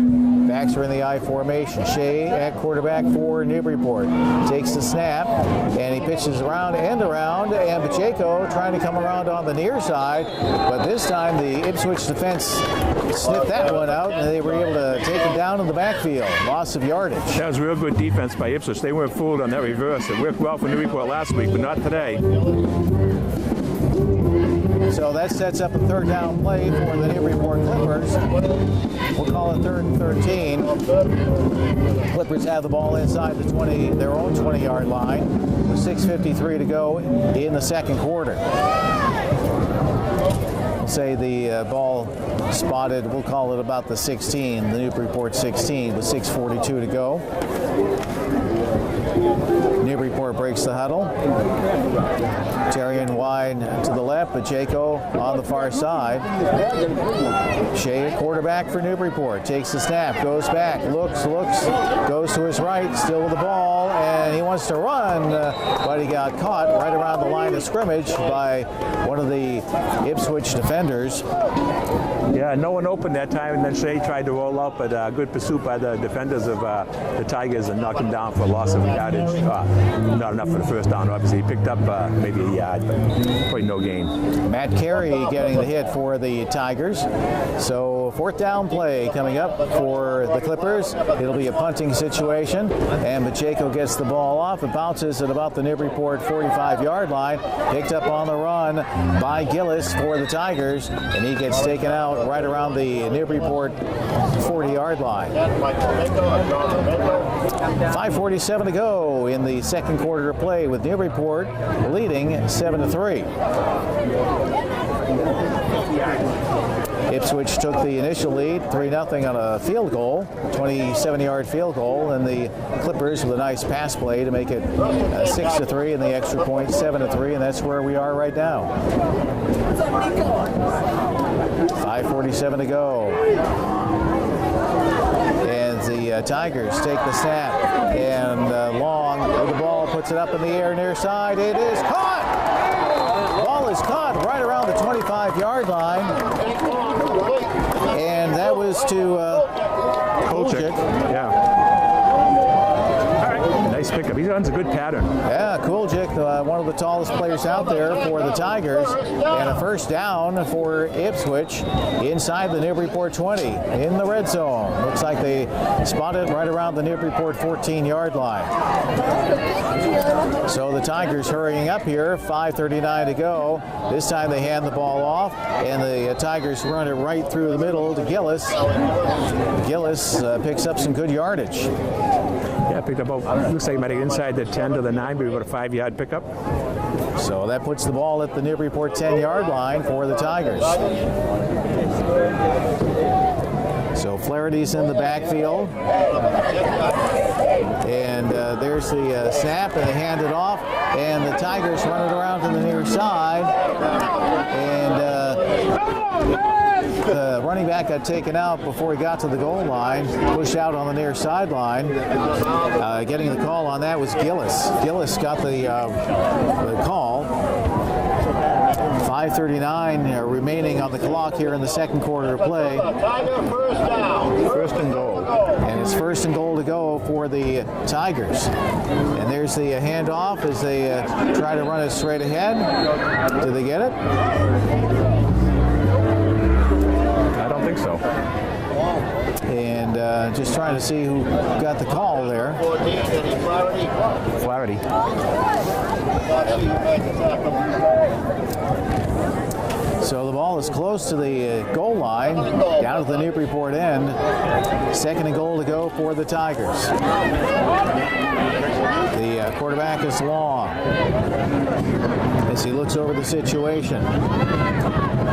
Backs are in the I formation. Shea at quarterback for Newburyport. Takes the snap, and he pitches around, and Bajeko trying to come around on the near side, but this time the Ipswich defense sniffed that one out, and they were able to take him down in the backfield. Loss of yardage. That was real good defense by Ipswich. They weren't fooled on that reverse. It worked well for Newburyport last week, but not today. So that sets up a third down play for the Newburyport Clippers. We'll call it 3rd and 13. Clippers have the ball inside the their own 20-yard line with 6:53 to go in the second quarter. We'll say the ball spotted, we'll call it about the 16, the Newburyport 16 with 6:42 to go. Newburyport breaks the huddle. Terrian wide to the left, Pacheco on the far side. Shea, quarterback for Newburyport, takes the snap, goes back, looks, goes to his right, still with the ball, and he wants to run, but he got caught right around the line of scrimmage by one of the Ipswich defenders. Yeah, no one opened that time, and then Shea tried to roll up, but good pursuit by the defenders of the Tigers and knocked him down for a loss of yardage. Not enough for the first down, obviously. He picked up maybe a yard, but probably no gain. Matt Carey getting the hit for the Tigers. So fourth down play coming up for the Clippers. It'll be a punting situation, and Pacheco gets the ball off. It bounces at about the Newburyport 45-yard line. Picked up on the run by Gillis for the Tigers, and he gets taken out right around the Newburyport 40-yard line. 5:47 to go in the second quarter of play, with Newburyport leading 7-3. Ipswich took the initial lead, 3-0 on a field goal, 27-yard field goal, and the Clippers with a nice pass play to make it 6-3, and the extra point 7-3, and that's where we are right now. 5:47 to go. And the Tigers take the snap, and Long with the ball puts it up in the air near side. It is caught! The ball is caught right around the 25-yard line. And that was to Kolchak. Yeah. All right, nice pickup. He runs a good pattern. Yeah, Kolchak, one of the tallest players out there for the Tigers, and a first down for Ipswich inside the Newburyport 20 in the red zone. Looks like they spotted right around the Newburyport 14-yard line. So the Tigers hurrying up here, 5:39 to go. This time they hand the ball off, and the Tigers run it right through the middle to Gillis. Gillis picks up some good yardage. Yeah, picked up, looks like he might have inside the 10 to the 9, but about a 5-yard pickup. So that puts the ball at the Newburyport 10-yard line for the Tigers. So Flaherty's in the backfield. And there's the snap, and they hand it off, and the Tigers run it around to the near side. And the running back got taken out before he got to the goal line, pushed out on the near sideline. Getting the call on that was Gillis. Gillis got the call. 5:39 remaining on the clock here in the second quarter of play. First and goal. And it's first and goal to go for the Tigers. And there's the handoff as they try to run it straight ahead. Did they get it? I don't think so. And just trying to see who got the call there. Flaherty. So the ball is close to the goal line, down at the Newburyport end. Second and goal to go for the Tigers. The quarterback is Long as he looks over the situation.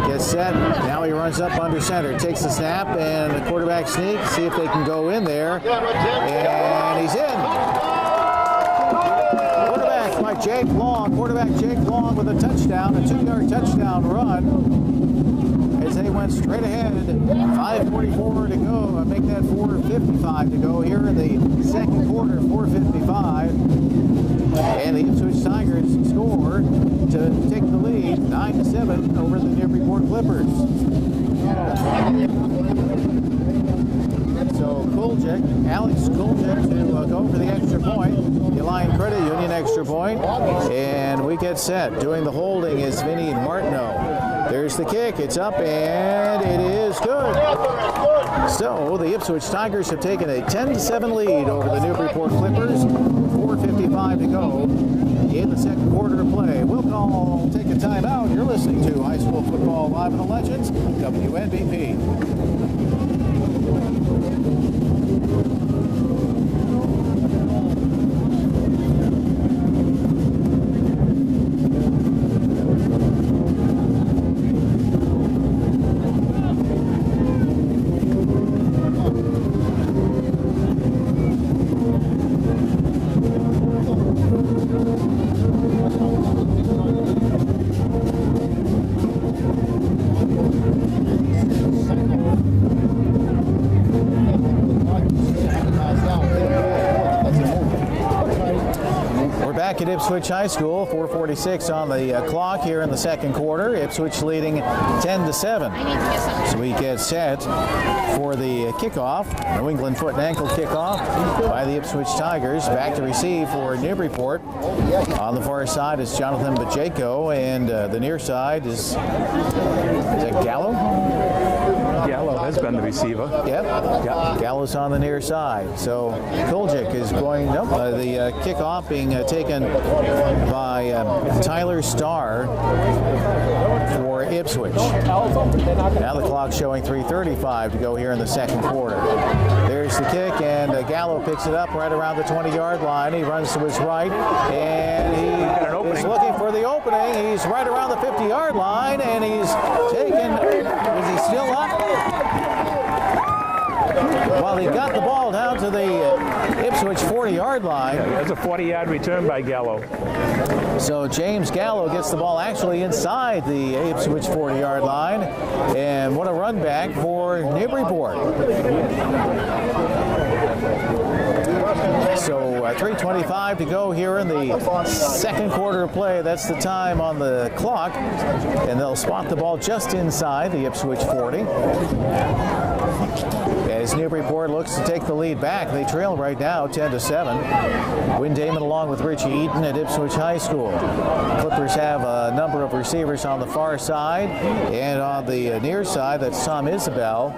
Gets set, now he runs up under center, takes the snap, and the quarterback sneaks, see if they can go in there, and he's in. Jake Long, quarterback Jake Long with a touchdown, a 2-yard touchdown run as they went straight ahead. 5:44 to go. Make that 4:55 to go here in the second quarter, 4:55. And the Ipswich Tigers score to take the lead, 9-7 over the Newburyport Clippers. So Alex Kolchak to go for the extra point. The Lion Credit Union extra point. And we get set. Doing the holding is Vinny Martineau. There's the kick. It's up, and it is good. So the Ipswich Tigers have taken a 10-7 lead over the Newburyport Clippers. 4:55 to go in the second quarter of play. We'll take a timeout. You're listening to High School Football Live in the Legends, WNBP. Ipswich High School. 4:46 on the clock here in the second quarter. Ipswich leading 10-7. So we get set for the kickoff. New England foot and ankle kickoff by the Ipswich Tigers. Back to receive for Newburyport. On the far side is Jonathan Bajeko, and the near side is that Gallo? Gallo has been the receiver. Yep. Yeah. Gallo's on the near side. So Koljic is going, the kickoff being taken by Tyler Starr for Ipswich. Now the clock's showing 3:35 to go here in the second quarter. There's the kick, and Gallo picks it up right around the 20-yard line. He runs to his right, and he is looking for the opening. He's right around the 50-yard line, and he's taken. Is he still up? Well, he got the ball down to the Ipswich 40-yard line. That's a 40-yard return by Gallo. So James Gallo gets the ball actually inside the Ipswich 40-yard line. And what a run back for Newburyport. So 3:25 to go here in the second quarter of play. That's the time on the clock. And they'll spot the ball just inside the Ipswich 40. As Newburyport looks to take the lead back, they trail right now 10-7. Wynn Damon along with Richie Eaton at Ipswich High School. Clippers have a number of receivers on the far side, and on the near side, that's Tom Isabel.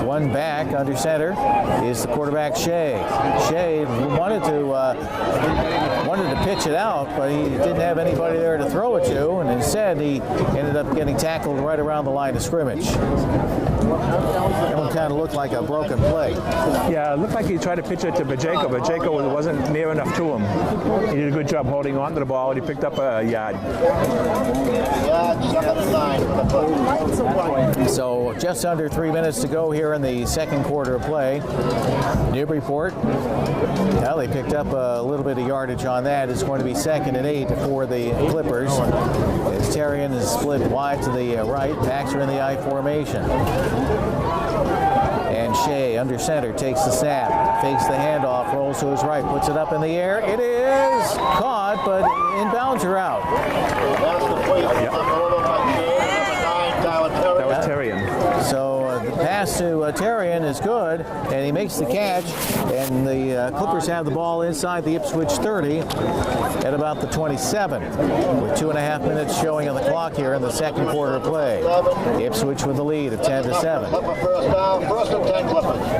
One back under center is the quarterback Shea. Shea wanted to pitch it out, but he didn't have anybody there to throw it to, and instead he ended up getting tackled right around the line of scrimmage. That one kind of looked like a broken play. Yeah, it looked like he tried to pitch it to Bajeko. Bajeko wasn't near enough to him. He did a good job holding on to the ball, and he picked up a yard. So just under 3 minutes to go here in the second quarter of play. Newburyport, well, they picked up a little bit of yardage on that. It's going to be 2nd and 8 for the Clippers. As Terrian is split wide to the right, backs are in the I formation. And Shea under center takes the snap, fakes the handoff, rolls to his right, puts it up in the air. It is caught, but inbounds are out. That was Terrian. So the pass to Terrian is good, and he makes the catch, and the Clippers have the ball inside the Ipswich 30 at about the 27, with 2.5 minutes showing on the clock here in the second quarter of play. Ipswich with the lead of 10-7.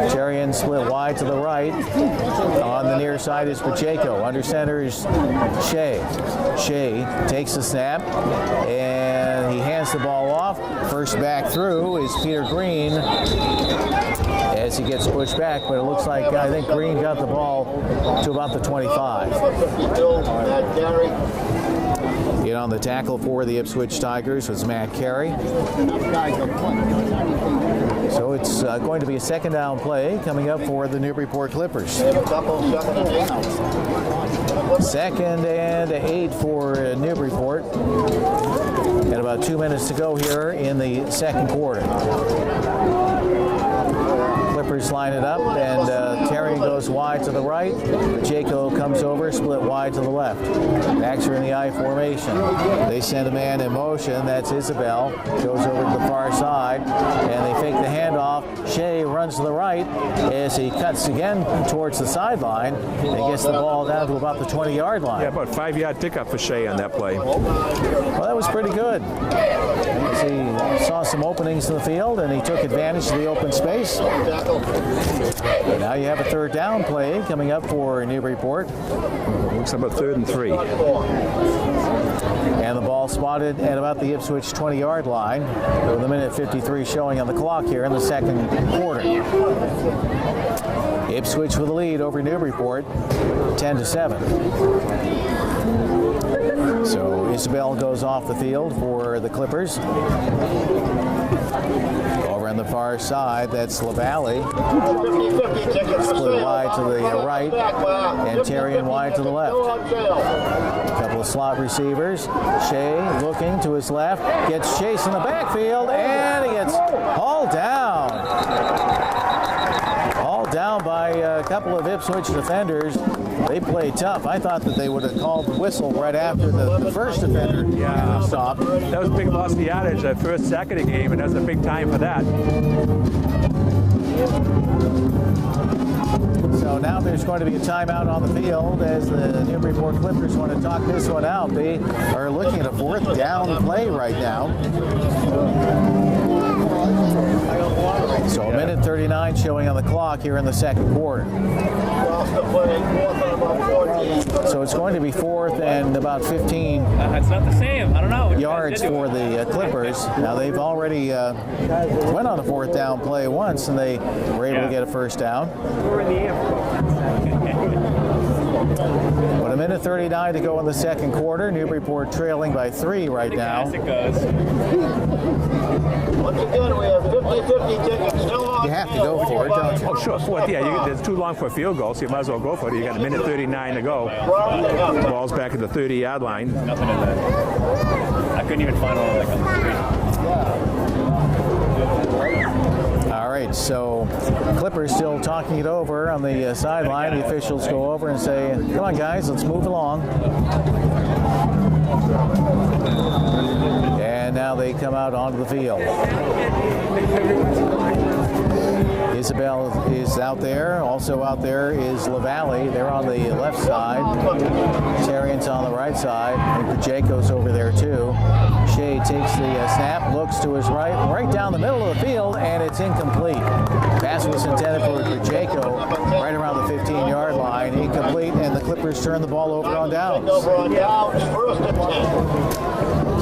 Terrian split wide to the right. On the near side is Pacheco. Under center is Shea. Shea takes the snap, and he hands the ball off. First back through is Peter Green as he gets pushed back, but it looks like I think Green got the ball to about the 25. In on the tackle for the Ipswich Tigers was Matt Carey. So it's going to be a second down play coming up for the Newburyport Clippers. 2nd and 8 for Newburyport. And about 2 minutes to go here in the second quarter. Clippers line it up, and Terry goes wide to the right. Pacheco comes over, split wide to the left. Backs are in the I formation. They send a man in motion. That's Isabel. Goes over to the far side, and they fake the handoff. Shea runs to the right as he cuts again towards the sideline and gets the ball down to about the 20-yard line. Yeah, about 5-yard pickup for Shea on that play. Well, that was pretty good. As he saw some openings in the field, and he took advantage of the open space. Now you have a third down play coming up for Newburyport. Looks like about 3rd and 3. And the ball spotted at about the Ipswich 20-yard line with 1:53 showing on the clock here in the second quarter. Ipswich with the lead over Newburyport, 10-7. So Isabel goes off the field for the Clippers. Over on the far side, that's LaValle. Split wide to the right, and Terrian wide to the left. A couple of slot receivers. Shea looking to his left, gets chased in the backfield, and he gets hauled down. Hauled held down by a couple of Ipswich defenders. They played tough. I thought that they would have called the whistle right after the first defender stopped. That was a big loss of yardage that first sack of the game, and that's a big time for that. So now there's going to be a timeout on the field as the Newburyport Clippers want to talk this one out. They are looking at a fourth down play right now. So a minute 39 showing on the clock here in the second quarter. So it's going to be fourth and about 15 it's not the same. I don't know. yards for the Clippers. Now they've already went on a fourth down play once and they were able to get a first down. But a minute 39 to go in the second quarter. Newburyport trailing by 3 right now. As it goes. Once again, we have 50-50 tickets still on. You have to go for it, don't you? Oh, sure. Fourth, yeah, it's too long for a field goal, so you might as well go for it. You got a minute 39 to go. Ball's back at the 30-yard line. Nothing in there. I couldn't even find one like on the street. All right, so Clippers still talking it over on the sideline. The officials go over and say, come on, guys, let's move along. And now they come out onto the field. Isabel is out there. Also out there is LaValle. They're on the left side. Tarian's on the right side. And Pacheco's over there too. Shea takes the snap, looks to his right down the middle of the field, and it's incomplete. Pass was intended for Pacheco right around the 15-yard line. Incomplete, and the Clippers turn the ball over on downs.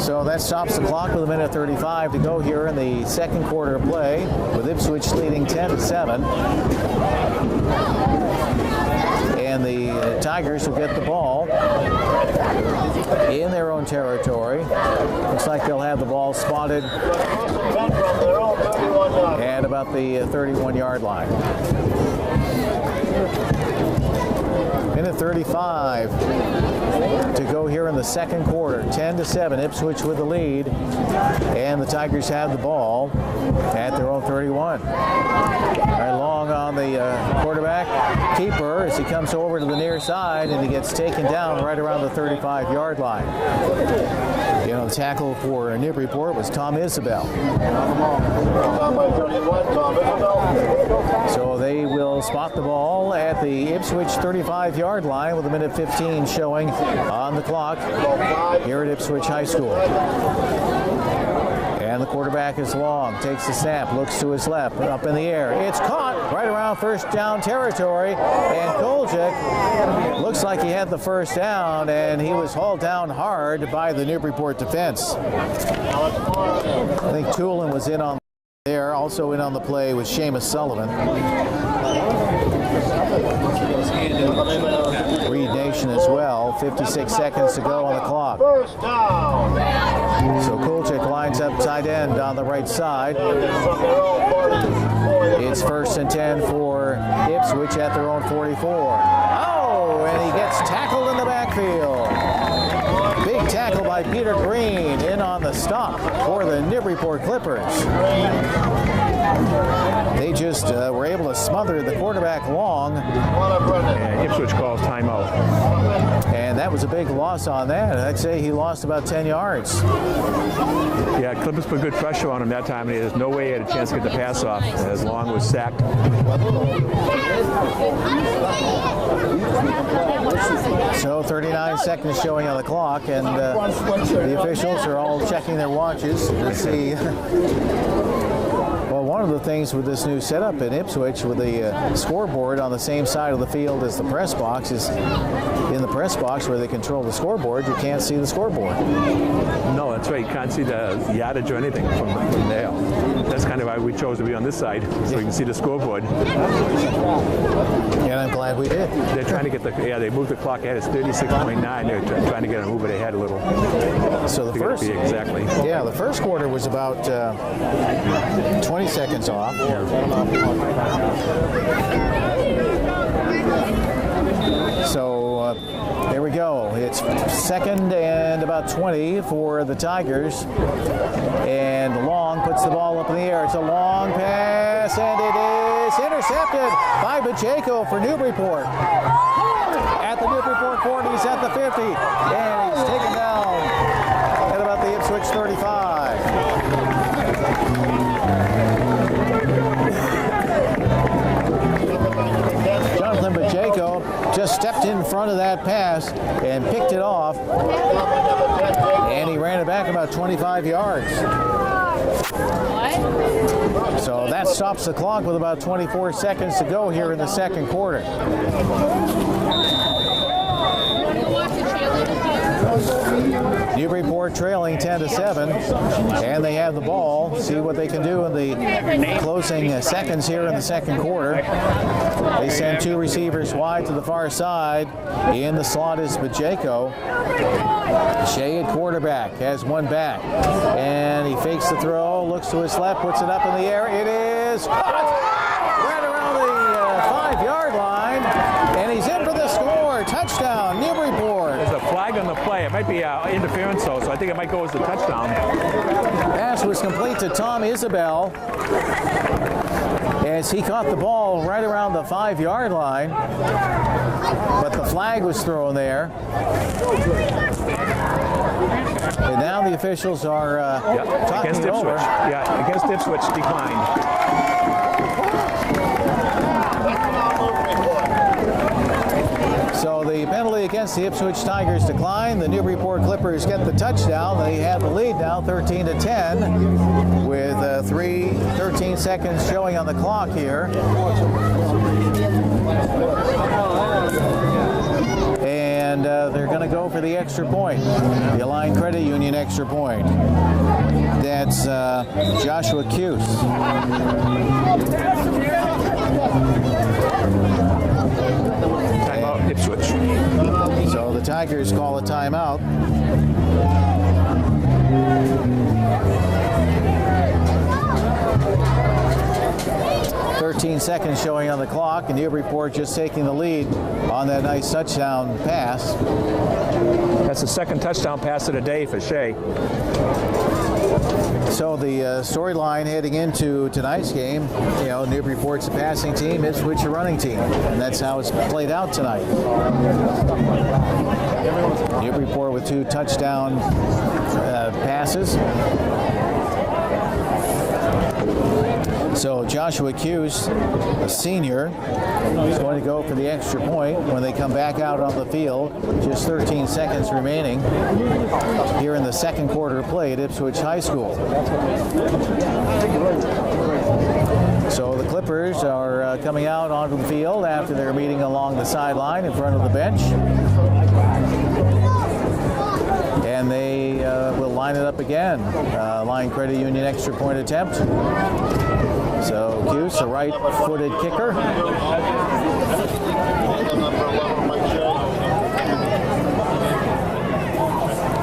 So that stops the clock with a minute 35 to go here in the second quarter of play, with Ipswich leading 10-7. And the Tigers will get the ball in their own territory. Looks like they'll have the ball spotted at about the 31-yard line. Minute 35 to go here in the second quarter. 10-7, Ipswich with the lead, and the Tigers have the ball at their own 31. Right long on the quarterback keeper as he comes over to the near side, and he gets taken down right around the 35-yard line. You know, the tackle for Newburyport was Tom Isabel. So they will spot the ball at the Ipswich 35-yard line with a minute 15 showing on the clock here at Ipswich High School. And the quarterback is long, takes the snap, looks to his left, up in the air. It's caught right around first down territory, and Koljek looks like he had the first down, and he was hauled down hard by the Newburyport defense. I think Tulin was in on there, also in on the play was Seamus Sullivan. Reed Nation as well. 56 seconds to go on the clock. First down. So Koljek lines up tight end on the right side. It's first and 10 for Ipswich at their own 44. Oh, and he gets tackled in the backfield. Big tackle by Peter Green in on the stop for the Newburyport Clippers. They just were able to smother the quarterback long. And Ipswich calls timeout. And that was a big loss on that. I'd say he lost about 10 yards. Yeah, Clippers put good pressure on him that time, and there's no way he had a chance to get the pass off as Long was sacked. So 39 seconds showing on the clock, and the officials are all checking their watches to see. Well, one of the things with this new setup in Ipswich with the scoreboard on the same side of the field as the press box is in the press box where they control the scoreboard, you can't see the scoreboard. No, that's right. You can't see the yardage or anything from there. That's kind of why we chose to be on this side, so we can see the scoreboard. And I'm glad we did. They're trying to get they moved the clock ahead. It's 36.9. They're trying to get to move it ahead a little. So the first, exactly. Yeah, the first quarter was about 20 seconds off. So there we go. It's second and about 20 for the Tigers. And Long puts the ball up in the air. It's a long pass, and it is intercepted by Bajeko for Newburyport. At the Newburyport 40, he's at the 50, and he's taken down at about the Ipswich 35. Jonathan Bajeko just stepped in front of that pass and picked it off, and he ran it back about 25 yards. So that stops the clock with about 24 seconds to go here in the second quarter. Newburyport trailing 10-7, and they have the ball. See what they can do in the closing seconds here in the second quarter. They send two receivers wide to the far side. In the slot is Bajeko. Shea at quarterback has one back, and he fakes the throw, looks to his left, puts it up in the air. It is caught right around the 5-yard line, and he's in for the score. Touchdown, Newburyport. There's a flag on the play. It might be interference, though, so I think it might go as a touchdown. Pass was complete to Tom Isabel as he caught the ball right around the 5-yard line, but the flag was thrown there. And now the officials are talking against it Ipswich. over. Yeah, against Ipswich declined. So the penalty against the Ipswich Tigers declined. The Newburyport Clippers get the touchdown. They have the lead now 13-10 with 13 seconds showing on the clock here. And they're going to go for the extra point, the Allied Credit Union extra point. That's Joshua Cuse. Timeout, Ipswich. So the Tigers call a timeout. Seconds showing on the clock, and Newburyport just taking the lead on that nice touchdown pass. That's the second touchdown pass of the day for Shea. So the storyline heading into tonight's game, you know, Newburyport's a passing team, Ipswich a running team, and that's how it's played out tonight. Newburyport with 2 touchdown passes. So Joshua Cuse, a senior, is going to go for the extra point when they come back out on the field. Just 13 seconds remaining here in the second quarter of play at Ipswich High School. So the Clippers are coming out onto the field after their meeting along the sideline in front of the bench. And they will line it up again. Allied Credit Union extra point attempt. So Cuse, a right-footed kicker.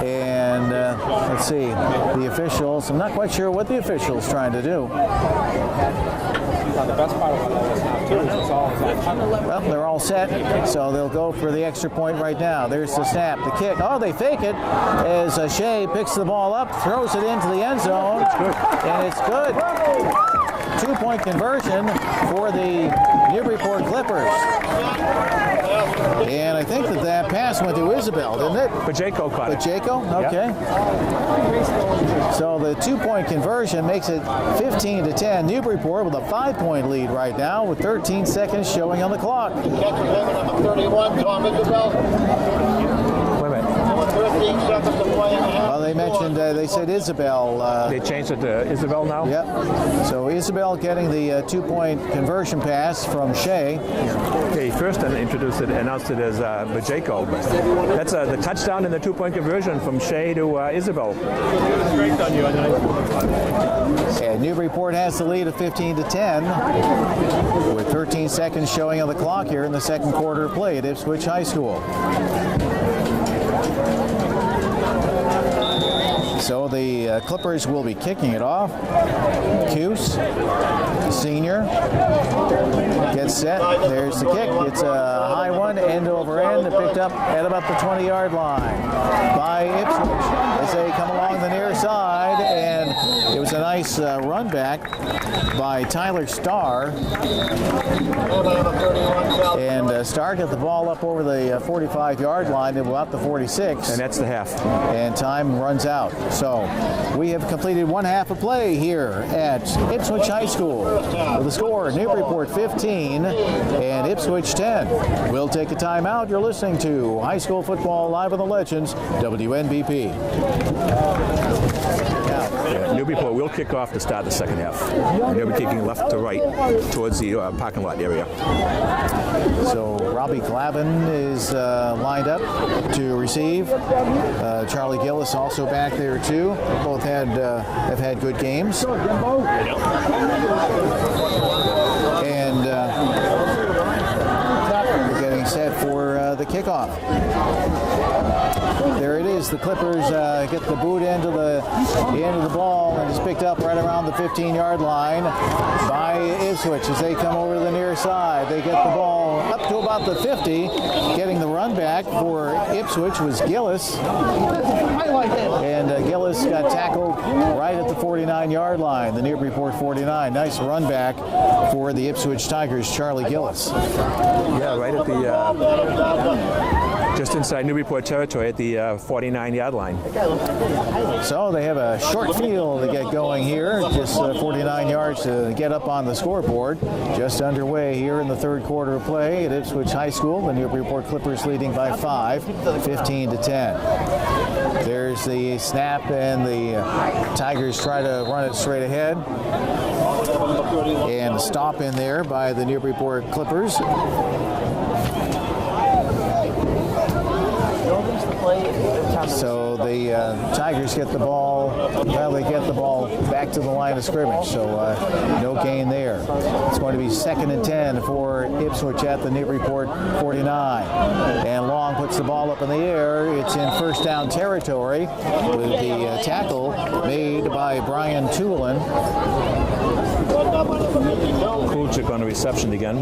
And let's see, the officials, I'm not quite sure what the official's trying to do. The best part of all this now, too, is it's all Well, they're all set, so they'll go for the extra point right now. There's the snap, the kick. Oh, they fake it as Shea picks the ball up, throws it into the end zone, and it's good. 2-point conversion for the Newburyport Clippers. And I think that pass went to Isabel, didn't it? Bajeko caught it. Bajeko? Okay. So the 2-point conversion makes it 15-10. Newburyport with a 5-point lead right now with 13 seconds showing on the clock. Number 31, Tom Isabel. Wait a minute. 13 seconds to play in the half. Well, they mentioned, they said Isabel. They changed it to Isabel now? Yep. So Isabel getting the 2-point conversion pass from Shea. They first announced it as Bajeko, but that's the touchdown and the 2-point conversion from Shea to Isabel. And Newburyport has the lead of 15-10 with 13 seconds showing on the clock here in the second quarter of play at Ipswich High School. So the Clippers will be kicking it off. Cuse, senior, gets set. There's the kick. It's a high one, end over end, picked up at about the 20-yard line by Ipswich as they come along the near side, and it was a nice run back by Tyler Starr. And Starr got the ball up over the 45-yard line and about the 46. And that's the half. And time runs out. So we have completed one half of play here at Ipswich High School. With the score, Newburyport 15 and Ipswich 10. We'll take a timeout. You're listening to High School Football Live on the Legends, WNBP. Newburyport will kick off to start the second half. They'll be kicking left to right towards the parking lot area. So Robbie Glavin is lined up to receive. Charlie Gillis also back there too. Both have had good games. And we're getting set for the kickoff. There it is. The Clippers get the boot end of the end of the ball, and it's picked up right around the 15-yard line by Ipswich as they come over to the near side. They get the ball up to about the 50. Getting the run back for Ipswich was Gillis. And Gillis got tackled right at the 49-yard line, the Newburyport 49. Nice run back for the Ipswich Tigers, Charlie Gillis. Yeah, right at the just inside Newburyport territory at the 49-yard line. So they have a short field to get going here, just 49 yards to get up on the scoreboard. Just underway here in the third quarter of play at Ipswich High School. The Newburyport Clippers leading by 5, 15-10. There's the snap, and the Tigers try to run it straight ahead. And a stop in there by the Newburyport Clippers. So the Tigers get the ball, well, they get the ball back to the line of scrimmage, so no gain there. It's going to be 2nd and 10 for Ipswich at the Newburyport 49. And Long puts the ball up in the air. It's in first down territory with the tackle made by Brian Tulin. Kulchik on the reception again.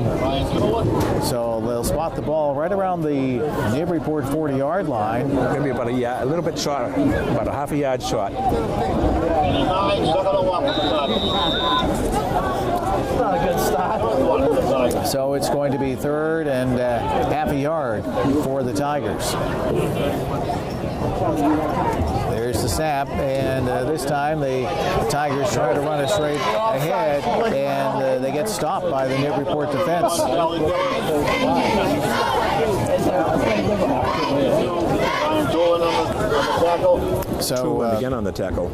So they'll spot the ball right around the Newburyport 40-yard line. Going to be about a little bit short, about a half a yard short. Not a good start. So it's going to be 3rd and half a yard for the Tigers. There's the snap, and this time the Tigers try to run it straight ahead, and they get stopped by the Newburyport defense. So again on the tackle.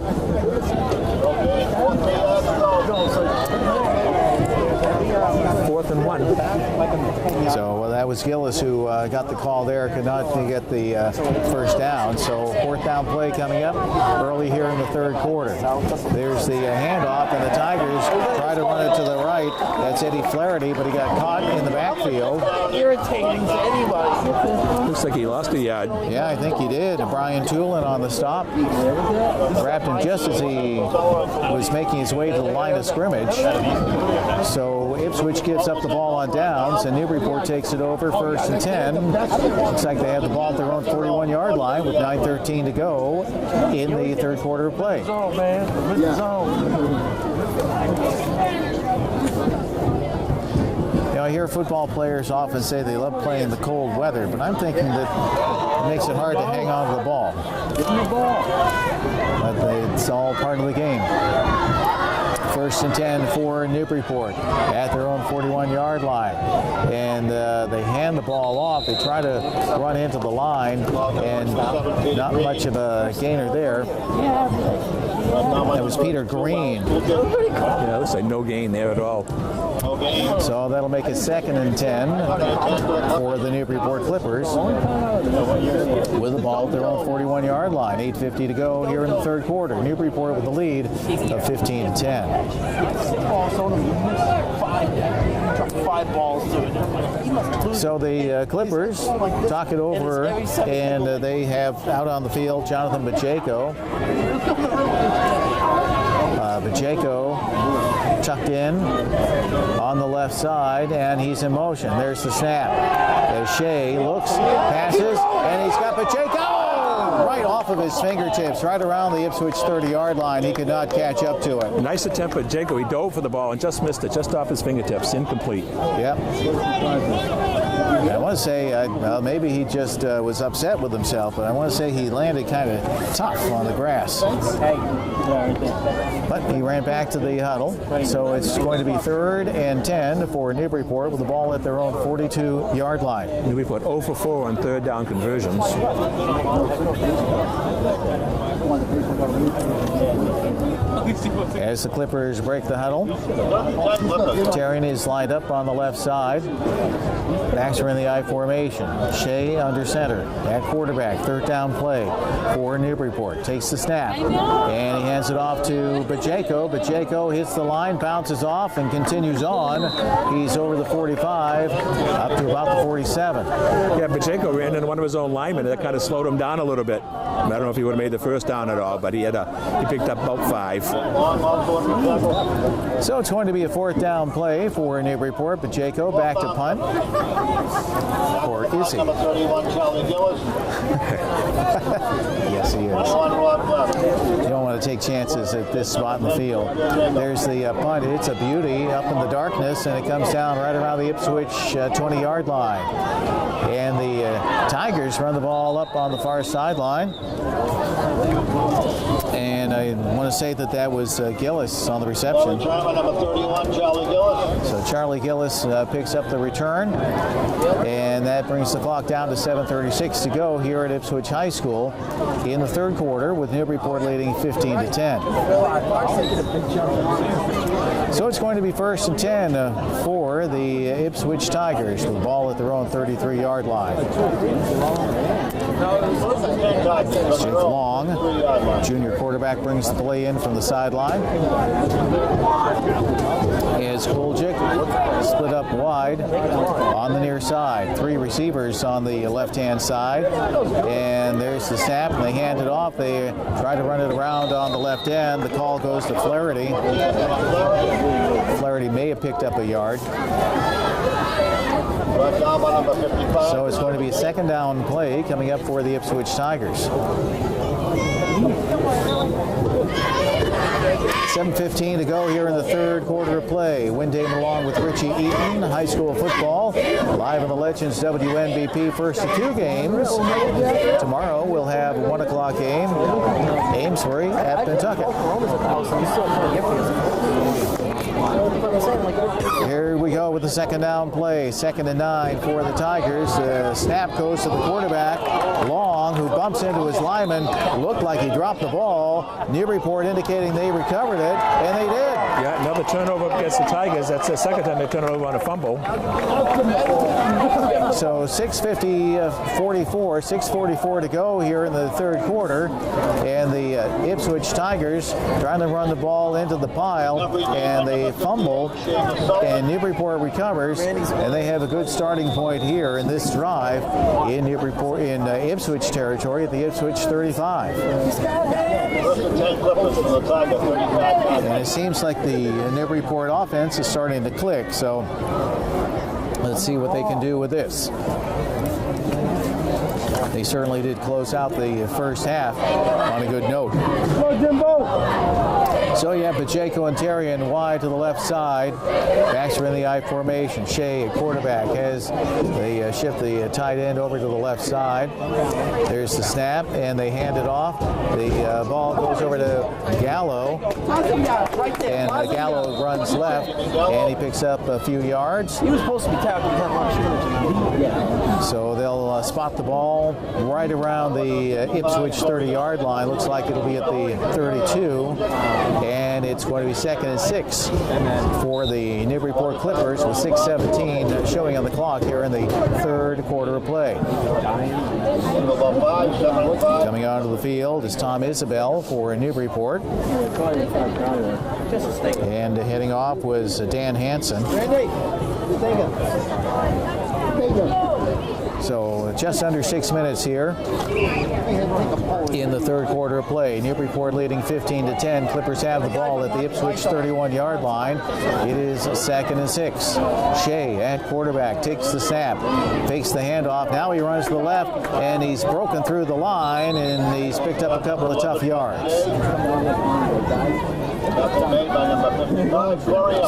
4th and 1. So that was Gillis who got the call there, could not get the first down. So 4th down play coming up early here in the third quarter. There's the handoff, and the Tigers try to run it to the right. That's Eddie Flaherty, but he got caught in the backfield. Irritating to anybody. Looks like he lost a yard. Yeah, I think he did. And Brian Tulin on the stop. Grabbed him just as he was making his way to the line of scrimmage. So Ipswich gives up the ball on downs, and Newburyport takes it over 1st and 10. Looks like they have the ball at their own 41-yard line with 9:13 to go in the third quarter of play. Zone, man. With the zone. You know, I hear football players often say they love playing in the cold weather, but I'm thinking that it makes it hard to hang on to the ball. Give me the ball. But it's all part of the game. 1st and 10 for Newburyport at their own 41-yard line. And they hand the ball off. They try to run into the line, and not much of a gainer there. That was Peter Green. Yeah, looks like no gain there at all. So that'll make it 2nd and 10 for the Newburyport Clippers with the ball at their own 41-yard line. 8:50 to go here in the third quarter. Newburyport with the lead of 15-10. Five balls to it. So the Clippers talk it over, and they have out on the field Jonathan Bajeko. Bajeko tucked in on the left side, and he's in motion. There's the snap. As Shea looks, passes, and he's got Bajeko! right off of his fingertips, right around the Ipswich 30-yard line. He could not catch up to it. Nice attempt by Jaco. He dove for the ball and just missed it, just off his fingertips. Incomplete. Yep. I want to say, well, maybe he just was upset with himself, but I want to say he landed kind of tough on the grass. But he ran back to the huddle, so it's going to be 3rd and 10 for Newburyport with the ball at their own 42-yard line. Newburyport 0 for 4 on 3rd down conversions. As the Clippers break the huddle, Terrian is lined up on the left side. Backs are in the I formation. Shea under center at quarterback. 3rd down play for Newburyport. Takes the snap and he hands it off to Bajaco. Bajaco hits the line, bounces off, and continues on. He's over the 45 up to about the 47. Yeah, Bajaco ran into one of his own linemen, and that kind of slowed him down a little bit. I don't know if he would have made the first down at all, but he picked up about 5. So it's going to be a 4th down play for Newburyport. Bajaco back to punt. Or is he? Number 31, Charlie Gillis. Yes, he is. 21, Rod Webb. You don't want to take chances at this spot in the field. There's the punt. It's a beauty up in the darkness, and it comes down right around the Ipswich 20-yard line. And the Tigers run the ball up on the far sideline. And I want to say that was Gillis on the reception. Number 31, Charlie Gillis. So Charlie Gillis picks up the return, and that brings the clock down to 7:36 to go here at Ipswich High School in the 3rd quarter, with Newburyport leading 15-10. So it's going to be 1st and 10 for the Ipswich Tigers with the ball at their own 33-yard line. Jake Long, junior quarterback, brings the play in from the sideline. Is Kuljic split up wide on the near side. 3 receivers on the left-hand side. And there's the snap, and they hand it off. They try to run it around on the left end. The call goes to Flaherty. Flaherty may have picked up a yard. So it's going to be a 2nd down play coming up for the Ipswich Tigers. 7:15 to go here in the 3rd quarter of play. Windham along with Richie Eaton, high school football, live on the Legends WNBP first of 2 games. Tomorrow we'll have a 1 o'clock game, Amesbury at Pentucket. Here we go with the 2nd down play. 2nd and 9 for the Tigers. Snap goes to the quarterback, Long, who bumps into his lineman. Looked like he dropped the ball. Newburyport indicating they recovered it, and they did. Yeah, another turnover against the Tigers. That's the 2nd time they turn it over on a fumble. So 6:44 to go here in the 3rd quarter, and the Ipswich Tigers trying to run the ball into the pile, and they fumble, and Newburyport recovers, and they have a good starting point here in this drive in Newburyport, in Ipswich territory at the Ipswich 35. And it seems like the Newburyport offense is starting to click, so let's see what they can do with this. They certainly did close out the first half on a good note. So you have Pacheco and Terrian wide to the left side. Backs are in the I formation. Shea at quarterback as they shift the tight end over to the left side. There's the snap, and they hand it off. The ball goes over to Gallo, and Gallo runs left, and he picks up a few yards. He was supposed to be tackled in that line of scrimmage. So they'll spot the ball right around the Ipswich 30-yard line. Looks like it'll be at the 32. And it's going to be 2nd and 6 for the Newburyport Clippers with 6:17 showing on the clock here in the 3rd quarter of play. Coming onto the field is Tom Isabel for Newburyport. And heading off was Dan Hansen. So just under 6 minutes here in the third quarter of play. Newburyport leading 15-10. Clippers have the ball at the Ipswich 31-yard line. It is 2nd and 6. Shea at quarterback takes the snap, fakes the handoff. Now he runs to the left, and he's broken through the line, and he's picked up a couple of tough yards.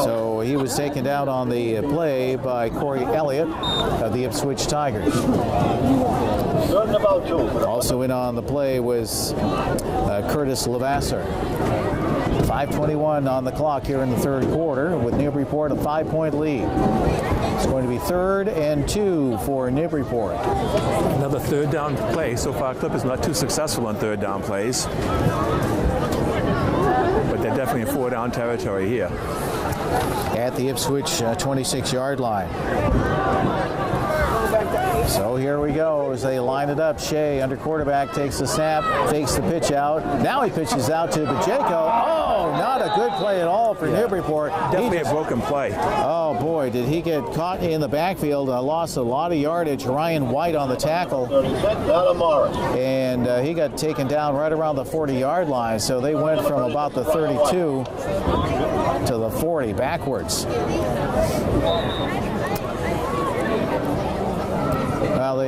So he was taken down on the play by Corey Elliott of the Ipswich Tigers. Also in on the play was Curtis Levasseur. 5:21 on the clock here in the third quarter, with Newburyport a 5-point lead. It's going to be 3rd and 2 for Newburyport. Another third down play. So far, Clippers not too successful on third down plays. But they're definitely in 4-down territory here. At the Ipswich 26-yard line. So here we go as they line it up. Shea under quarterback takes the snap, fakes the pitch out. Now he pitches out to Pacheco. Oh, not a good play at all for Newburyport. Definitely a broken play. Oh boy, did he get caught in the backfield. Lost a lot of yardage. Ryan White on the tackle. And he got taken down right around the 40-yard line. So they went from about the 32 to the 40 backwards.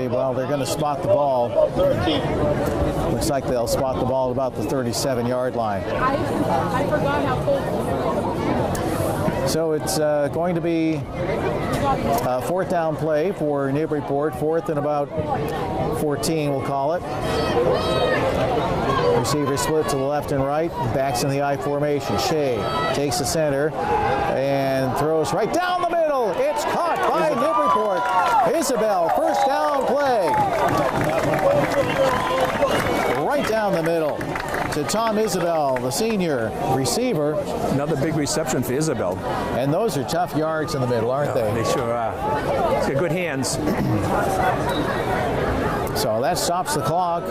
Well, they're going to spot the ball. Looks like they'll spot the ball about the 37-yard line. I forgot how cold. So it's going to be a 4th down play for Newburyport. 4th and about 14, we'll call it. Receiver split to the left and right. Backs in the I formation. Shea takes the center and throws right down the middle. It's caught by Newburyport. Isabel, 1st down play. Right down the middle to Tom Isabel, the senior receiver. Another big reception for Isabel. And those are tough yards in the middle, aren't they? They sure are. He's got good hands. So that stops the clock.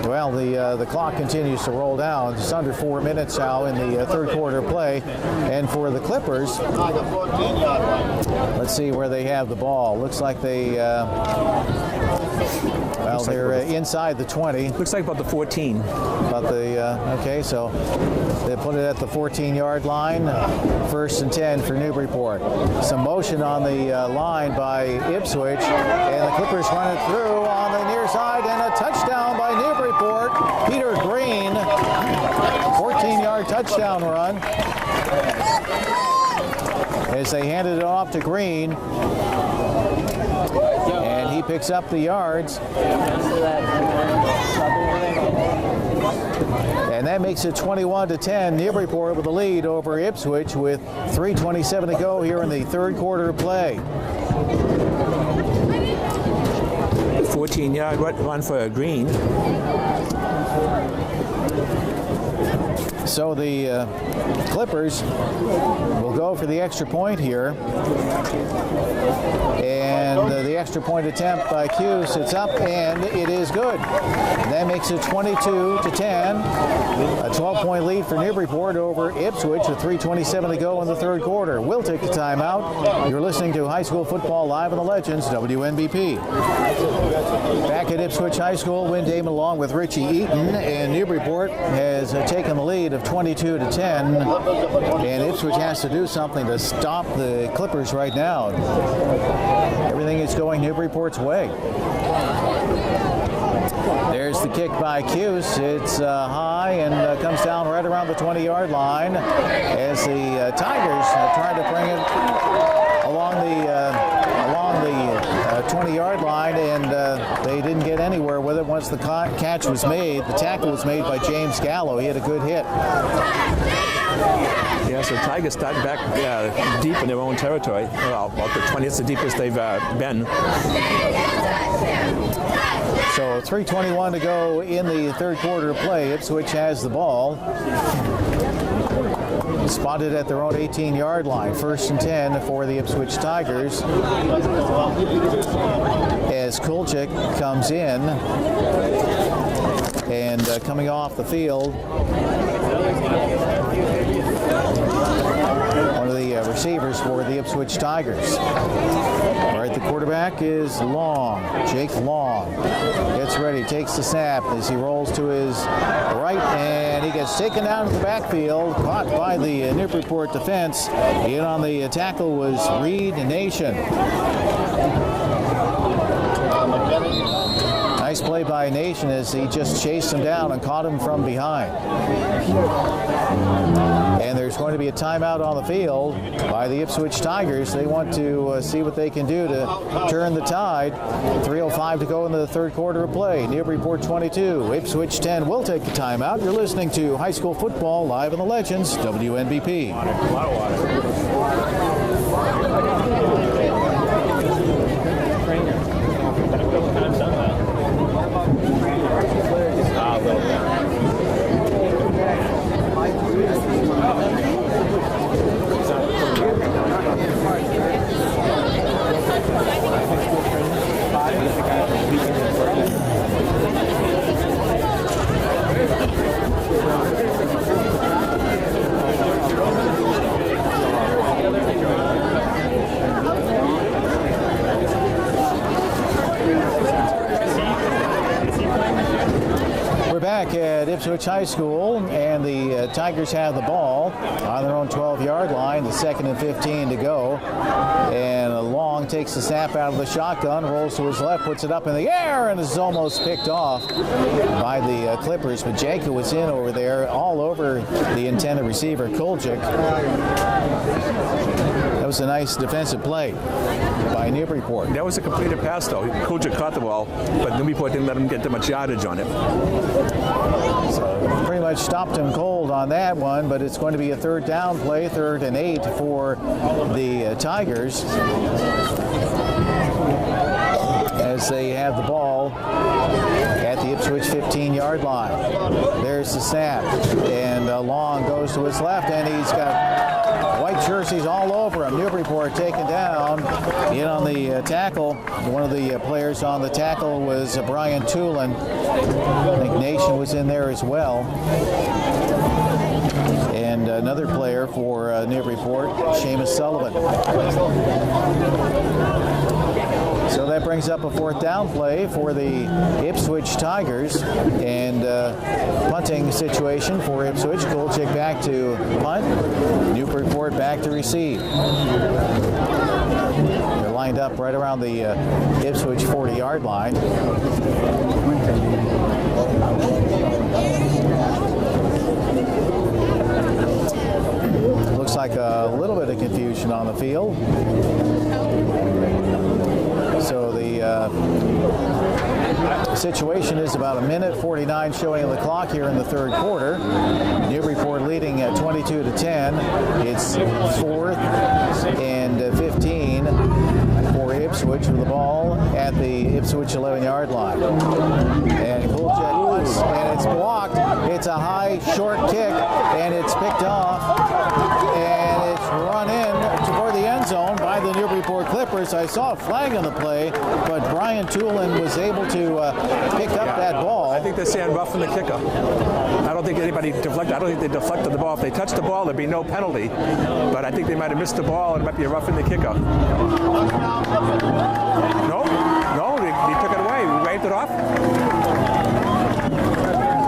Well, the clock continues to roll down. It's under 4 minutes now in the third quarter play. And for the Clippers, let's see where they have the ball. Looks like they, they're inside the 20. Looks like about the 14. About the, okay, so they put it at the 14-yard line. 1st and 10 for Newburyport. Some motion on the line by Ipswich, and the Clippers run it through on the near side, and a touchdown by Newburyport. Peter Green, 14-yard touchdown run. As they handed it off to Green, and he picks up the yards. And that makes it 21-10. Newburyport with the lead over Ipswich with 3:27 to go here in the third quarter of play. 14-yard run for Green. So the Clippers will go for the extra point here. And the extra point attempt by Cuse, it's up, and it is good. And that makes it 22-10. A 12-point lead for Newburyport over Ipswich with 3:27 to go in the third quarter. We'll take the timeout. You're listening to High School Football Live on the Legends, WNBP. Back at Ipswich High School, Wynn Damon along with Richie Eaton, and Newburyport has taken the lead of 22-10. And Ipswich has to do something to stop the Clippers right now. Everything is going Newburyport's way. There's the kick by Cuse. It's high and comes down right around the 20-yard line as the Tigers try to bring it along the 20-yard line, and they didn't get anywhere with it once the catch was made. The tackle was made by James Gallo. He had a good hit. Yeah, so Tigers starting back deep in their own territory. Well, about the 20. It's the deepest they've been. So 3:21 to go in the third quarter of play. Ipswich has the ball. Spotted at their own 18-yard line. 1st and 10 for the Ipswich Tigers. As Kulchik comes in and coming off the field, one of the receivers for the Ipswich Tigers. All right, the quarterback is Long, Jake Long. Gets ready, takes the snap as he rolls to his right, and he gets taken down to the backfield, caught by the Newburyport defense. In on the tackle was Reed Nation. Nice play by Nation as he just chased him down and caught him from behind. And there's going to be a timeout on the field by the Ipswich Tigers. They want to see what they can do to turn the tide. 3:05 to go in the third quarter of play. Newburyport 22, Ipswich 10. We'll take the timeout. You're listening to High School Football live on the Legends, WNBP. A lot of water. Back at Ipswich High School, and the Tigers have the ball on their own 12-yard line. The 2nd and 15 to go, and Long takes the snap out of the shotgun, rolls to his left, puts it up in the air, and is almost picked off by the Clippers. But Jacob was in over there, all over the intended receiver, Kuljic. That was a nice defensive play by Newburyport. That was a completed pass, though. Kuljic caught the ball, but Newburyport didn't let him get that much yardage on it. So pretty much stopped him cold on that one, but it's going to be a third down play, 3rd and 8 for the Tigers, as they have the ball at the Ipswich 15-yard line. There's the snap, and Long goes to his left, and he's got white jerseys all over him. Newburyport taken down. In on the tackle, one of the players on the tackle was Brian Tulin. I think Nation was in there as well. And another player for Newburyport, Seamus Sullivan. So that brings up a 4th down play for the Ipswich Tigers, and punting situation for Ipswich. Kuljic back to punt, Newburyport back to receive. They're lined up right around the Ipswich 40-yard line. Looks like a little bit of confusion on the field. So the situation is about 1:49 showing on the clock here in the third quarter. Newburyport leading at 22-10. It's 4th and 15 for Ipswich with the ball at the Ipswich 11-yard line. And Kuljic punts, and it's blocked. It's a high, short kick, and it's picked off, and it's run in toward the end zone by the Newburyport Clippers. I saw a flag on the play, but Brian Tulin was able to pick up that ball. I think they're saying rough in the kicker. I don't think anybody deflected. I don't think they deflected the ball. If they touched the ball, there'd be no penalty. But I think they might have missed the ball, and it might be a rough in the kicker. No, he took it away. We waved it off.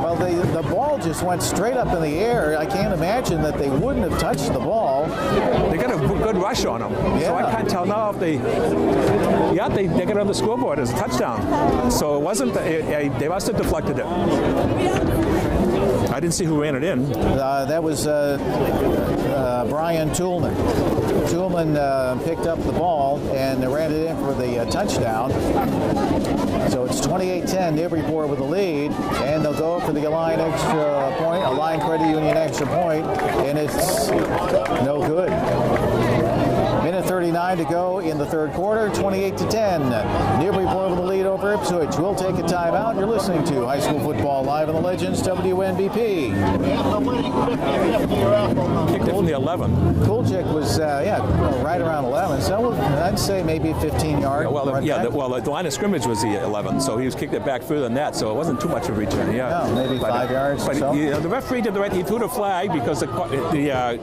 Well, the ball just went straight up in the air. I can't imagine that they wouldn't have touched the ball. They got a good rush on them. Yeah. So I can't tell now if they got it on the scoreboard as a touchdown. So it wasn't, they must have deflected it. I didn't see who ran it in. That was Brian Tulman. Tulman picked up the ball and ran it in for the touchdown. So it's 28-10, Newburyport with the lead, and they'll go for the line extra point, a line credit union extra point, and it's no good. Minute 39 to go in the third quarter, 28-10. Newburyport with the lead over Ipswich. We'll take a timeout. You're listening to High School Football Live on the Legends WNBP. Kicked it from the 11. Kulchik was, right around 11. So I'd say maybe 15 yards. The line of scrimmage was the 11, so he was kicked it back further than that, so it wasn't too much of a return. Yeah, no, maybe 5 yards. But so. The referee did the right. He threw the flag because the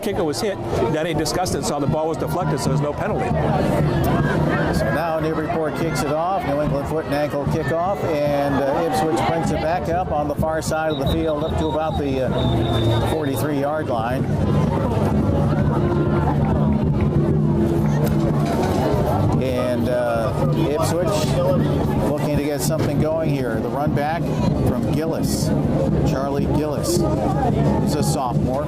kicker was hit. Then he discussed it, saw the ball was deflected, so there's no penalty. So now Newburyport kicks it off. New England foot and ankle kickoff, and Ipswich brings it back up on the far side of the field, up to about the 43-yard line. And Ipswich looking to get something going here. The run back from Gillis, Charlie Gillis. He's a sophomore.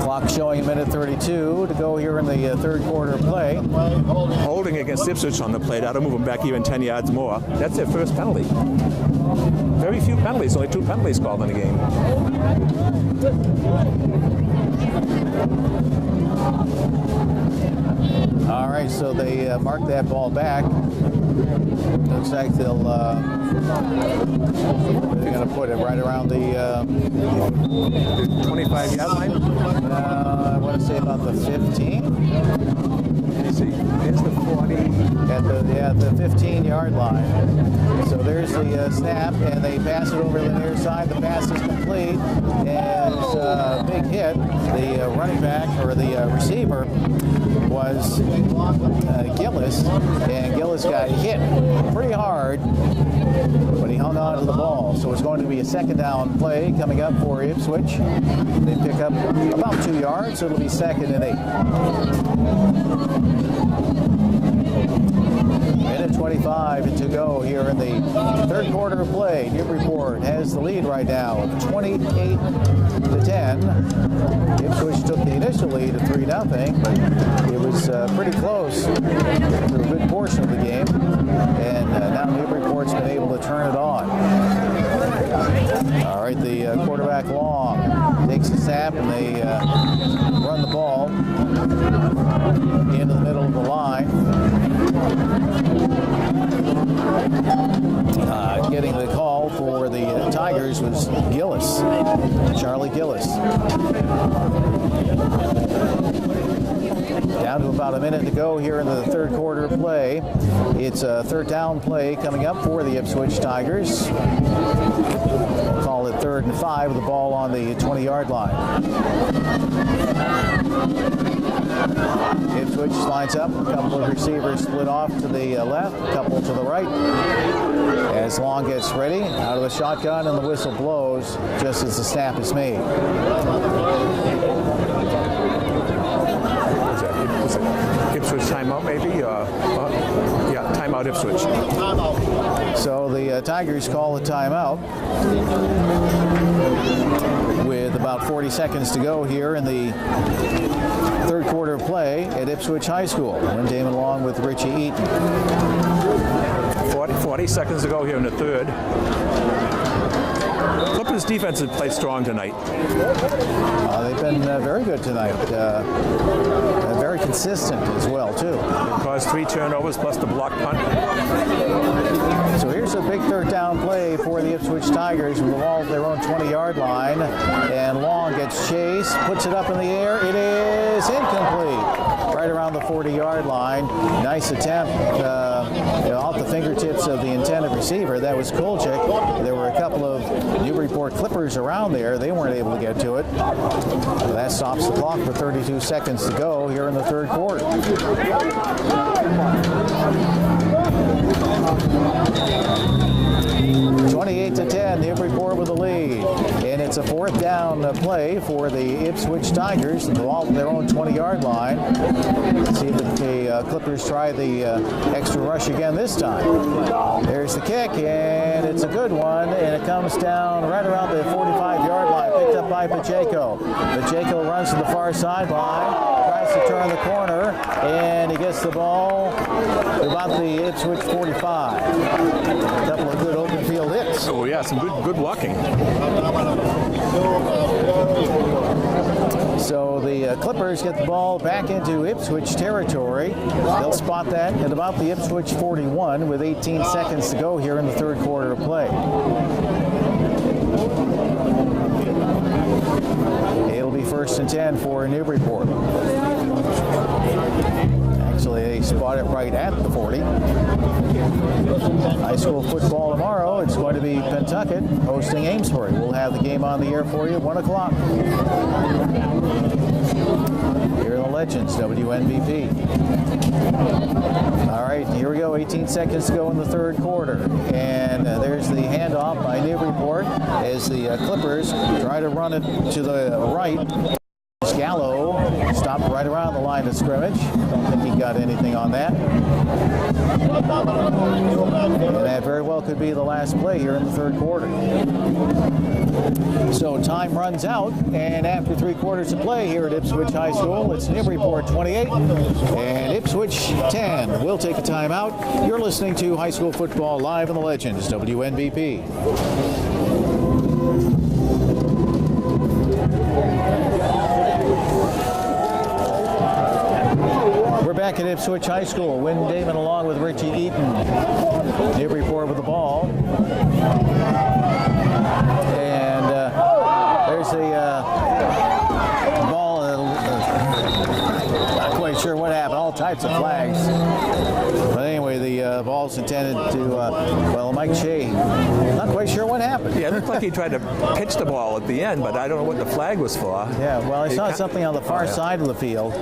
Clock showing a minute 32 to go here in the third quarter play. Holding against Ipswich on the play. That'll move them back even 10 yards more. That's their first penalty. Very few penalties. Only 2 penalties called in the game. All right, so they mark that ball back. Looks like they're going to put it right around the 25-yard line. I want to say about the 15. Let's see. There's the 40. At the 15-yard line. So there's the snap, and they pass it over to the near side. The pass is complete, and it's a big hit. The running back, or the receiver, was Gillis, and Gillis got hit pretty hard, but he hung on to the ball. So it's going to be a second down play coming up for Ipswich. They pick up about 2 yards, so it'll be 2nd and 8. Minute 25 to go here in the third quarter of play. Newburyport has the lead right now, 28-10. Ipswich took the initial lead of 3-0, but it was pretty close for a good portion of the game, and now Newburyport's been able to turn it on. All right, the quarterback Long takes a snap, and they run the ball into the middle of the line. Getting the call for the Tigers was Gillis, Charlie Gillis. Down to about a minute to go here in the third quarter play. It's a third down play coming up for the Ipswich Tigers. We'll call it 3rd and 5 with the ball on the 20-yard line. Ipswich lines up, a couple of receivers split off to the left, a couple to the right. As Long gets ready, out of the shotgun, and the whistle blows just as the snap is made. Ipswich timeout, maybe? Timeout Ipswich. So the Tigers call a timeout with about 40 seconds to go here in the third quarter play at Ipswich High School. And Damon Long with Richie Eaton. 40 seconds to go here in the third. Clippers defense has played strong tonight. They've been very good tonight. Very consistent as well, too. Caused 3 turnovers plus the block punt. So here's a big third down play for the Ipswich Tigers with the ball at their own 20-yard line. And Long gets chased, puts it up in the air. It is incomplete. Right around the 40-yard line. Nice attempt off the fingertips of the intended receiver. That was Kulchik. There were a couple of Newburyport Clippers around there. They weren't able to get to it. So that stops the clock with 32 seconds to go here in the third quarter. 28-10, Newburyport with the lead. And it's a fourth down play for the Ipswich Tigers. The ball at their own 20-yard line. Let's see if the Clippers try the extra rush again this time. There's the kick, and it's a good one. And it comes down right around the 45-yard line, picked up by Pacheco. Pacheco runs to the far sideline. has to turn the corner, and he gets the ball to about the Ipswich 45. A couple of good open field hits. Oh yeah, some good walking. So the Clippers get the ball back into Ipswich territory. They'll spot that at about the Ipswich 41 with 18 seconds to go here in the third quarter of play. It'll be 1st and 10 for Newburyport. Actually, they spot it right at the 40. High school football tomorrow. It's going to be Pentucket hosting Amesbury. We'll have the game on the air for you at 1 o'clock. Here are the Legends, WNBP. All right, here we go. 18 seconds to go in the third quarter. And there's the handoff by Newburyport as the Clippers try to run it to the right. Gallo stopped right around the line of scrimmage. Don't think he got anything on that. And that very well could be the last play here in the third quarter. So time runs out, and after 3 quarters of play here at Ipswich High School, it's Newburyport 28 and Ipswich 10. We'll take a timeout. You're listening to High School Football Live in the Legends, WNBP. Back at Ipswich High School, Wynn Damon along with Richie Eaton. Newburyport with the ball. And there's the ball. Not quite sure what happened. All types of flags. But anyway, the ball's intended to, well, Mike Shea. Not quite sure what happened. Yeah, it looked like he tried to pitch the ball at the end, but I don't know what the flag was for. Yeah, well, I saw something on the far side of the field.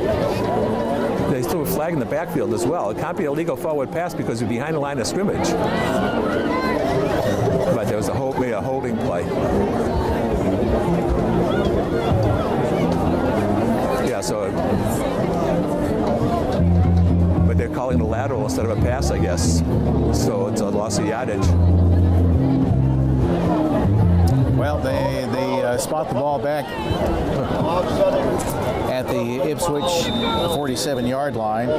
They threw a flag in the backfield as well. It can't be a legal forward pass because you're behind the line of scrimmage. But there was a holding play. Yeah, so. But they're calling it a lateral instead of a pass, I guess. So it's a loss of yardage. Well, they spot the ball back at the Ipswich 47-yard line.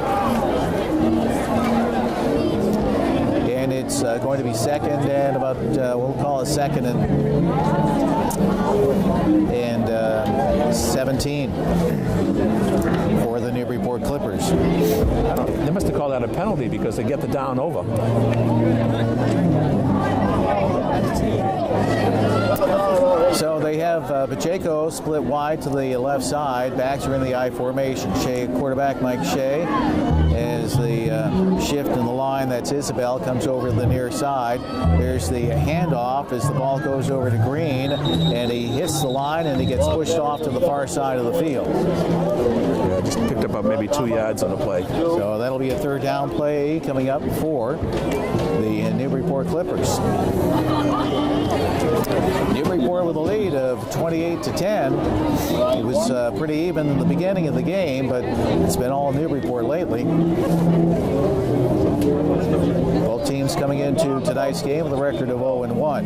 And it's going to be second and about, we'll call it second and 17 for the Newburyport Clippers. They must have called that a penalty because they get the down over. So they have Pacheco split wide to the left side. Backs are in the I formation. Shea, quarterback Mike Shea, as the shift in the line. That's Isabel, comes over to the near side. There's the handoff as the ball goes over to Green, and he hits the line and he gets pushed off to the far side of the field. Yeah, just picked up maybe 2 yards on the play. So that'll be a third down play coming up for the Newburyport Clippers. Newburyport with a lead of 28-10. It was pretty even in the beginning of the game, but it's been all Newburyport lately. Both teams coming into tonight's game with a record of 0-1.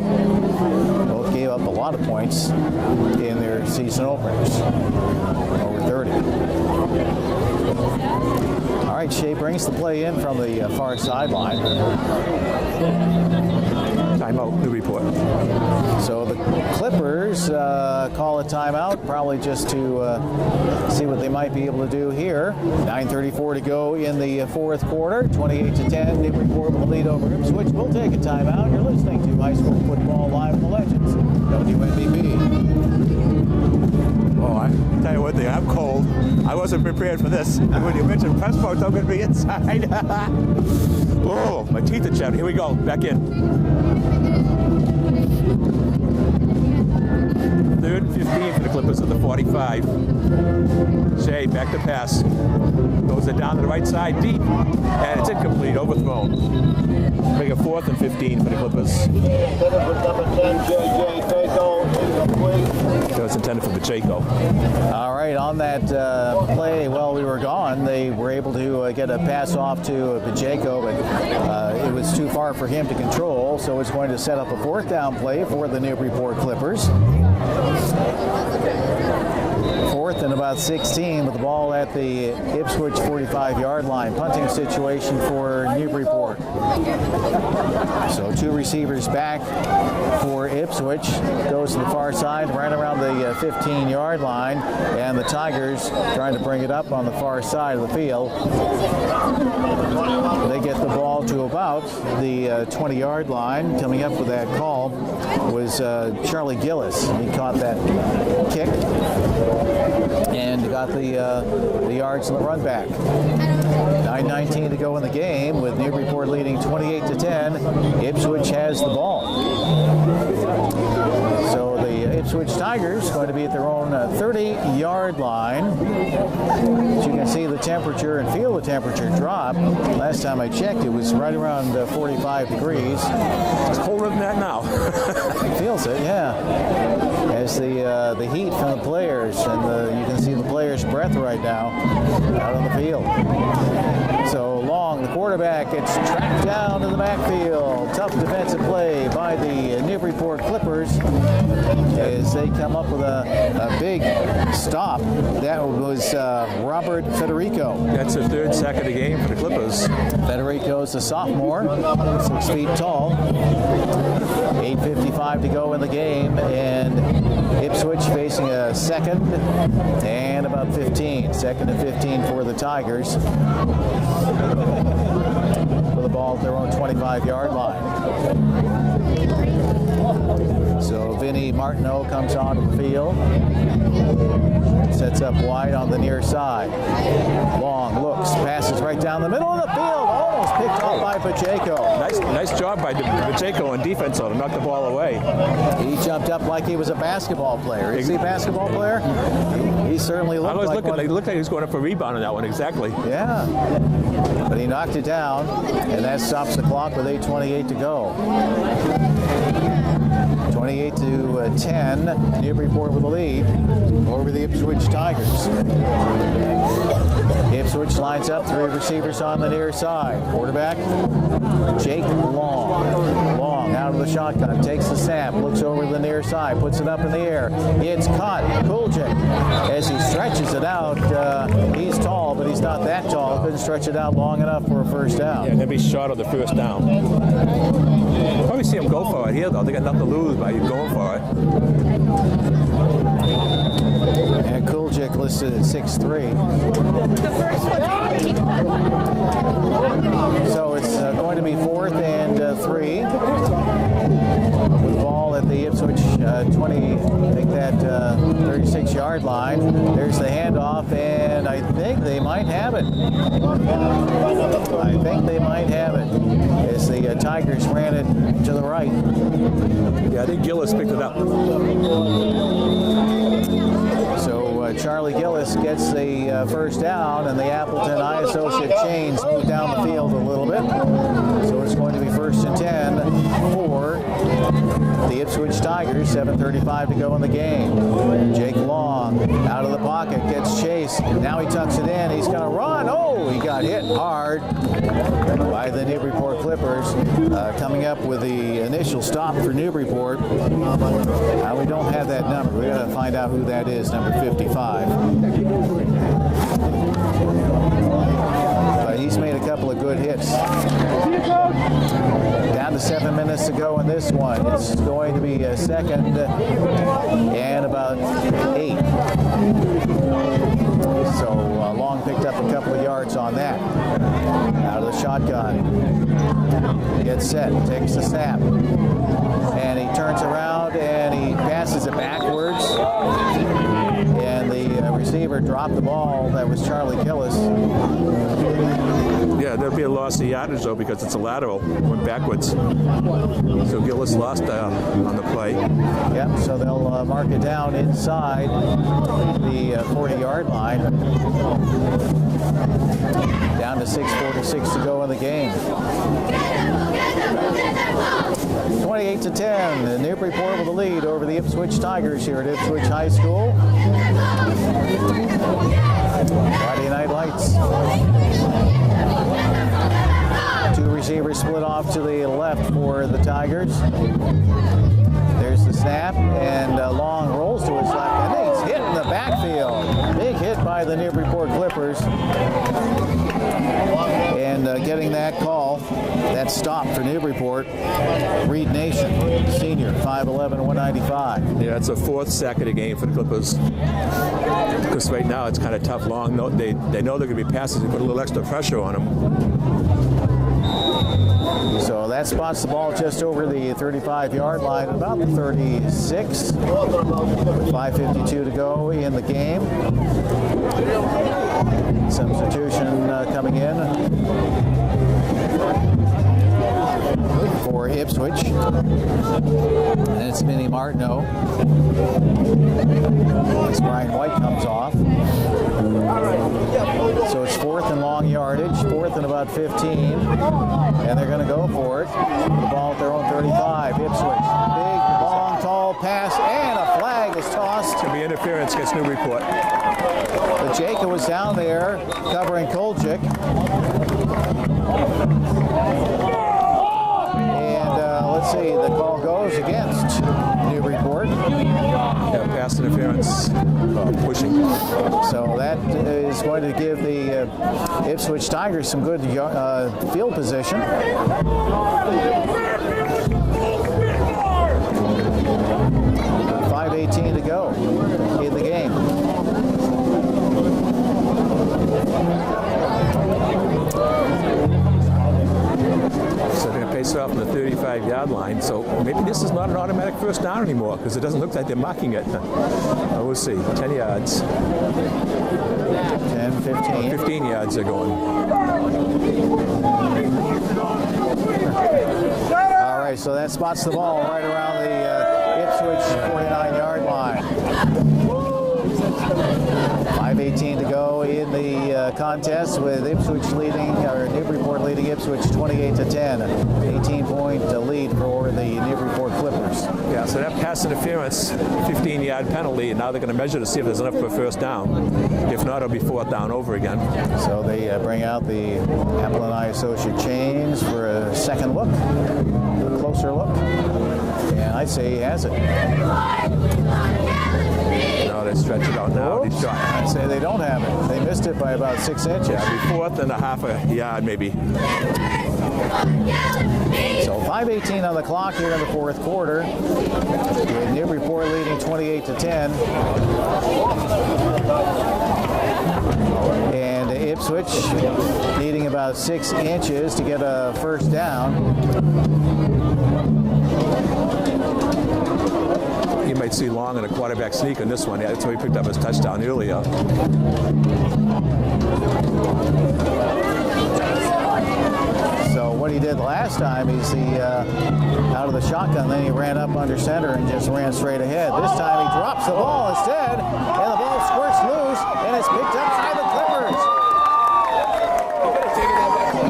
Both gave up a lot of points in their season openers, over 30. All right, Shea brings the play in from the far sideline. Timeout, Newburyport. So the Clippers call a timeout, probably just to see what they might be able to do here. 9:34 to go in the fourth quarter. 28-10. Newburyport will lead over Ipswich. We'll take a timeout. You're listening to High School Football Live in the Legends, WNBP. Oh, I tell you what, I'm cold. I wasn't prepared for this. When you mentioned press box, I'm going to be inside. Oh, my teeth are chattering. Here we go. Back in. 3rd and 15 for the Clippers at the 45. Shea, back to pass. Goes it down to the right side, deep. And it's incomplete, overthrown. Make it 4th and 15 for the Clippers. That was intended for Pacheco. All right, on that play while we were gone, they were able to get a pass off to Pacheco, but it was too far for him to control, so it's going to set up a 4th down play for the Newburyport Clippers. 4th and about about 16 with the ball at the Ipswich 45-yard line. Punting situation for Newburyport. So 2 receivers back for Ipswich. Goes to the far side, right around the 15-yard line, and the Tigers trying to bring it up on the far side of the field. They get the ball to about the 20-yard line. Coming up with that call was Charlie Gillis. He caught that kick and got the yards in the run back. 9:19 to go in the game, with Newburyport leading 28-10. Ipswich has the ball. So the Ipswich Tigers going to be at their own 30-yard line. As you can see, the temperature and feel the temperature drop. Last time I checked, it was right around 45 degrees. It's colder than that now. Feels it, yeah. As the heat from the players, and you can see the players' breath right now out on the field. So Long, the quarterback, gets tracked down in the backfield. Tough defensive play by the Newburyport Clippers as they come up with a big stop. That was Robert Federico. That's the 3rd sack of the game for the Clippers. Federico's a sophomore, 6 feet tall. 8:55 to go in the game, and Ipswich facing a 2nd and about 15. 2nd and 15 for the Tigers. With the ball at their own 25-yard line. So Vinny Martineau comes onto the field. Sets up wide on the near side. Long looks, passes right down the middle of the field. Almost picked off by Pacheco. Nice job by Pacheco on defense on him, knocked the ball away. He jumped up like he was a basketball player. Is he a basketball player? He certainly looked like one. It looked like he was going up for a rebound on that one, exactly. Yeah. But he knocked it down, and that stops the clock with 8:28 to go. 28-10, Newburyport with the lead over the Ipswich Tigers. Ipswich lines up 3 receivers on the near side. Quarterback, Jake Long. Long out of the shotgun, takes the snap, looks over the near side, puts it up in the air. It's caught. Kuljic, as he stretches it out, he's tall, but he's not that tall. Couldn't stretch it out long enough for a first down. Yeah, they'll be short of the first down. Probably see him go for it here, though. They got nothing to lose by going for it. And Kuljic listed at 6'3". So it's going to be 4th and 3. With the ball at the Ipswich 20, take that 36-yard line. There's the handoff, and I think they might have it. As the Tigers ran it to the right. Yeah, I think Gillis picked it up. So Charlie Gillis gets the first down, and the Appleton Eye Associate chains move down the field a little bit. So it's going to be 1st and 10 for the Ipswich Tigers. 7:35 to go in the game. Jake Long out of the pocket, gets chased. Now he tucks it in. He's going to run. Oh, he got hit hard by the Newburyport Clippers. Coming up with the initial stop for Newburyport. We don't have that number. We've got to find out who that is, number 55. But he's made a couple of good hits. Down to 7 minutes to go in this one. It's going to be a 2nd and about 8. So Long picked up a couple of yards on that. Out of the shotgun. Gets set, takes the snap. And he turns around and he passes it backwards. And the receiver dropped the ball. That was Charlie Gillis. Yeah, there'll be a loss of yardage, though, because it's a lateral. Went backwards. So Gillis lost on the play. Yep, so they'll mark it down inside the 40-yard line. Down to 6:46 to go in the game. 28-10, Newburyport with the lead over the Ipswich Tigers here at Ipswich High School. Friday Night Lights. 2 receivers split off to the left for the Tigers. There's the snap, and Long rolls to his left, and he's hit in the backfield. Big hit the Newburyport Clippers. And getting that call, that stop for Newburyport, Reed Nation, senior, 5'11", 195. Yeah, it's a fourth sack of the game for the Clippers. Because right now it's kind of tough long. They know they're going to be passes. They put a little extra pressure on them. So that spots the ball just over the 35-yard line, about the 36. 5:52 to go in the game. Substitution coming in for Ipswich. And it's Minnie Martineau. As Brian White comes off. So it's fourth and long yardage, fourth and about 15. And they're going to go for it. The ball at their own 35. Ipswich. Big, long, tall pass, and a flag is tossed. It's going to be interference against Newburyport. But Jacob was down there covering Kolchik. And let's see, the call goes against Newburyport. Yeah, pass interference, pushing. So that is going to give the Ipswich Tigers some good field position. 5:18 to go in the game. So they're going to pace it off on the 35-yard line. So maybe this is not an automatic first down anymore because it doesn't look like they're marking it. We'll see. 10 yards. 10, 15. 15 yards they're going. All right, so that spots the ball right around the Ipswich 49-yard line. 5:18 to go in the contest with Ipswich leading, or Newburyport leading Ipswich 28-10. 18-point lead for the Newburyport Clippers. Yeah, so that pass interference, 15-yard penalty, and now they're going to measure to see if there's enough for a first down. If not, it'll be fourth down over again. So they bring out the Apple and I Associate chains for a second look, a closer look. And I'd say he has it. No, they stretch it out now. He's shot. I'd say they don't have it. They missed it by about 6 inches. Yeah, it'll be fourth and a half a yard maybe. So 5:18 on the clock here in the fourth quarter. With Newburyport leading 28-10. And Ipswich needing about 6 inches to get a first down. You might see Long and a quarterback sneak on this one. Yeah, that's why he picked up his touchdown earlier. So what he did last time is he out of the shotgun, then he ran up under center and just ran straight ahead. This time he drops the ball instead, and the ball squirts loose, and it's picked up by the Clippers.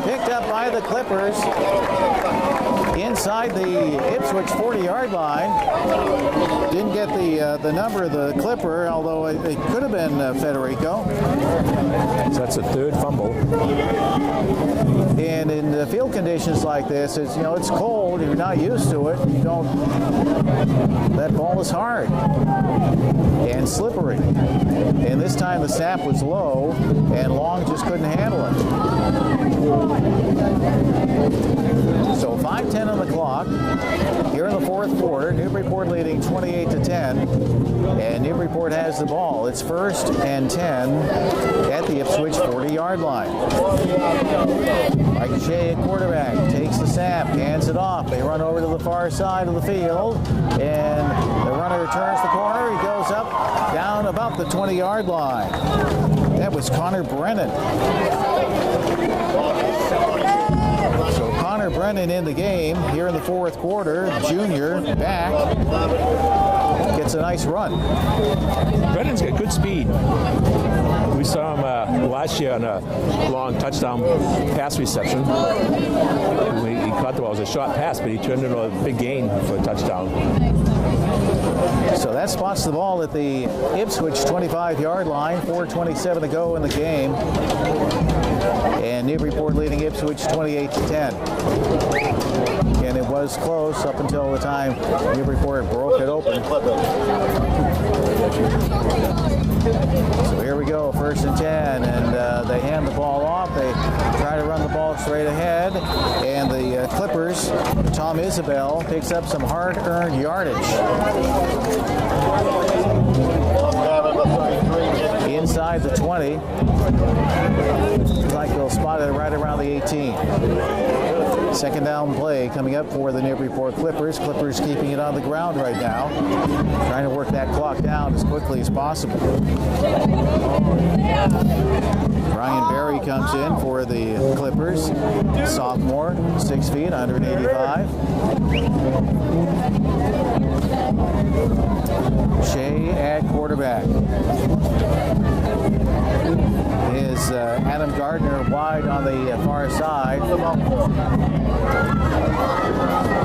Picked up by the Clippers inside the Ipswich 40-yard line. Didn't get the number of the Clipper, although it could have been Federico. So that's a third fumble. And in the field conditions like this, it's it's cold. You're not used to it. You don't. That ball is hard and slippery. And this time the snap was low, and Long just couldn't handle it. So 5:10 on the clock here in the fourth quarter. Newburyport leading 28-10, and Newburyport has the ball. It's first and 10 at the Ipswich 40-yard line. Mike Shea, quarterback, takes the snap, hands it off. They run over to the far side of the field, and the runner turns the corner. He goes up, down about the 20-yard line. That was Connor Brennan. So Connor Brennan in the game here in the fourth quarter. Junior back. Gets a nice run. Brennan's got good speed. We saw him last year on a long touchdown pass reception. He caught the ball. It was a short pass, but he turned it into a big gain for a touchdown. So that spots the ball at the Ipswich 25-yard line. 4:27 to go in the game. And Newburyport leading Ipswich 28-10. And it was close up until the time Newburyport broke it open. So here we go, 1st and 10, and they hand the ball off. They try to run the ball straight ahead, and the Clippers, Tom Isabel, picks up some hard-earned yardage. Inside the 20. Looks like they'll spot it right around the 18. Second down play coming up for the Newburyport Clippers. Clippers keeping it on the ground right now, trying to work that clock down as quickly as possible. Ryan Berry comes in for the Clippers, sophomore, 6 feet, 185. Shea at quarterback. Is Adam Gardner wide on the far side.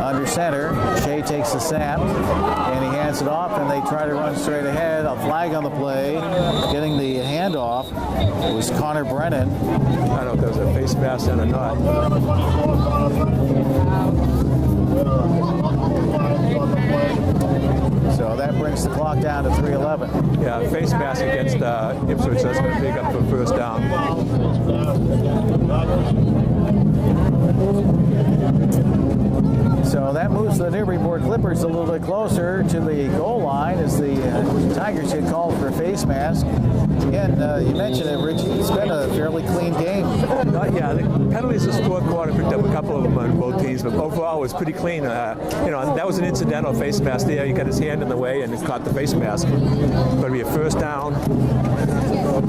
Under center, Shea takes the snap, and he hands it off, and they try to run straight ahead. A flag on the play. Getting the handoff was Connor Brennan. I don't know if there was a face mask then or not. So that brings the clock down to 3:11. Yeah, face mask against Ipswich. That's going to pick up for first down. So that moves the Newburyport Clippers a little bit closer to the goal line as the Tigers get called for a face mask. Again, you mentioned it, Rich. It's been a fairly clean game. Yeah, the penalties this fourth quarter picked up a couple of them on both teams, but overall it was pretty clean. That was an incidental face mask there. He got his hand in the way and it caught the face mask. Going to be a first down.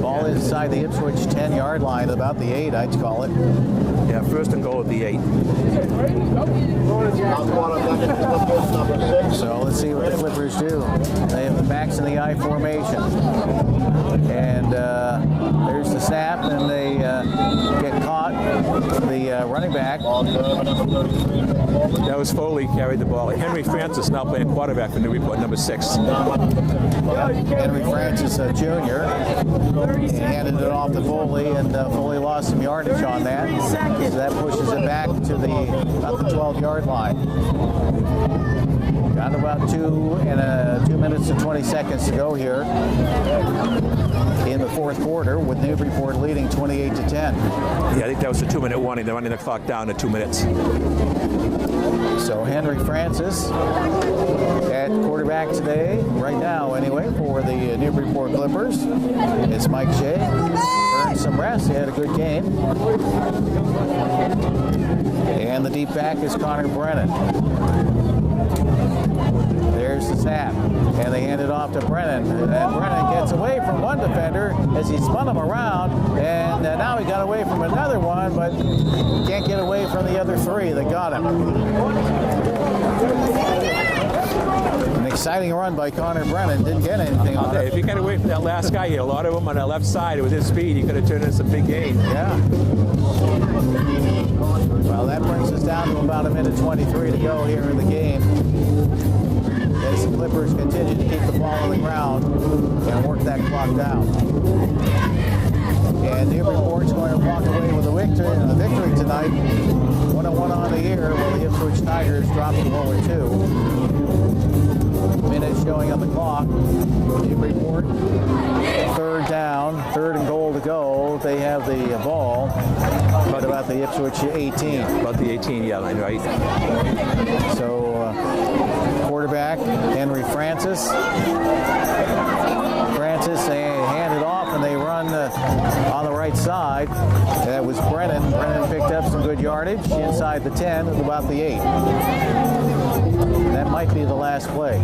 Ball inside the Ipswich 10-yard line, about the 8, I'd call it. Yeah, first and goal at the 8. So let's see what the Clippers do. They have the backs in the I formation. And there's the snap, and they get caught. The running back. That was Foley carried the ball. Henry Francis now playing quarterback for Newburyport, number 6. Henry Francis, Jr. He handed it off to Foley, and Foley lost some yardage on that. So that pushes it back to about the 12-yard line. Got about 2 minutes and 20 seconds to go here in the fourth quarter, with Newburyport leading 28-10. Yeah, I think that was a 2-minute warning. They're running the clock down to 2 minutes. So Henry Francis at quarterback today, right now anyway, for the Newburyport Clippers. It's Mike Shea. Earned some rest. He had a good game. And the deep back is Connor Brennan. There's the snap, and they hand it off to Brennan. And Brennan gets away from one defender as he spun him around, and now he got away from another one, but can't get away from the other 3 that got him. An exciting run by Connor Brennan. Didn't get anything on it. If he got away from that last guy here, a lot of them on that left side, with his speed, he could have turned into some big gains. Yeah. Well, that brings us down to about 1:23 to go here in the game, as the Clippers continue to keep the ball on the ground and work that clock down. And Newburyport's going to walk away with a victory tonight. 1-1 on the year, while the Ipswich Tigers drop to 0-2. Minutes showing on the clock. Newburyport, third down, 3rd and goal to go. They have the ball. But about the Ipswich 18. About the 18-yard line, right? So quarterback Henry Francis. They hand it off, and they run on the right side. That was Brennan. Brennan picked up some good yardage inside the 10 at about the 8. That might be the last play.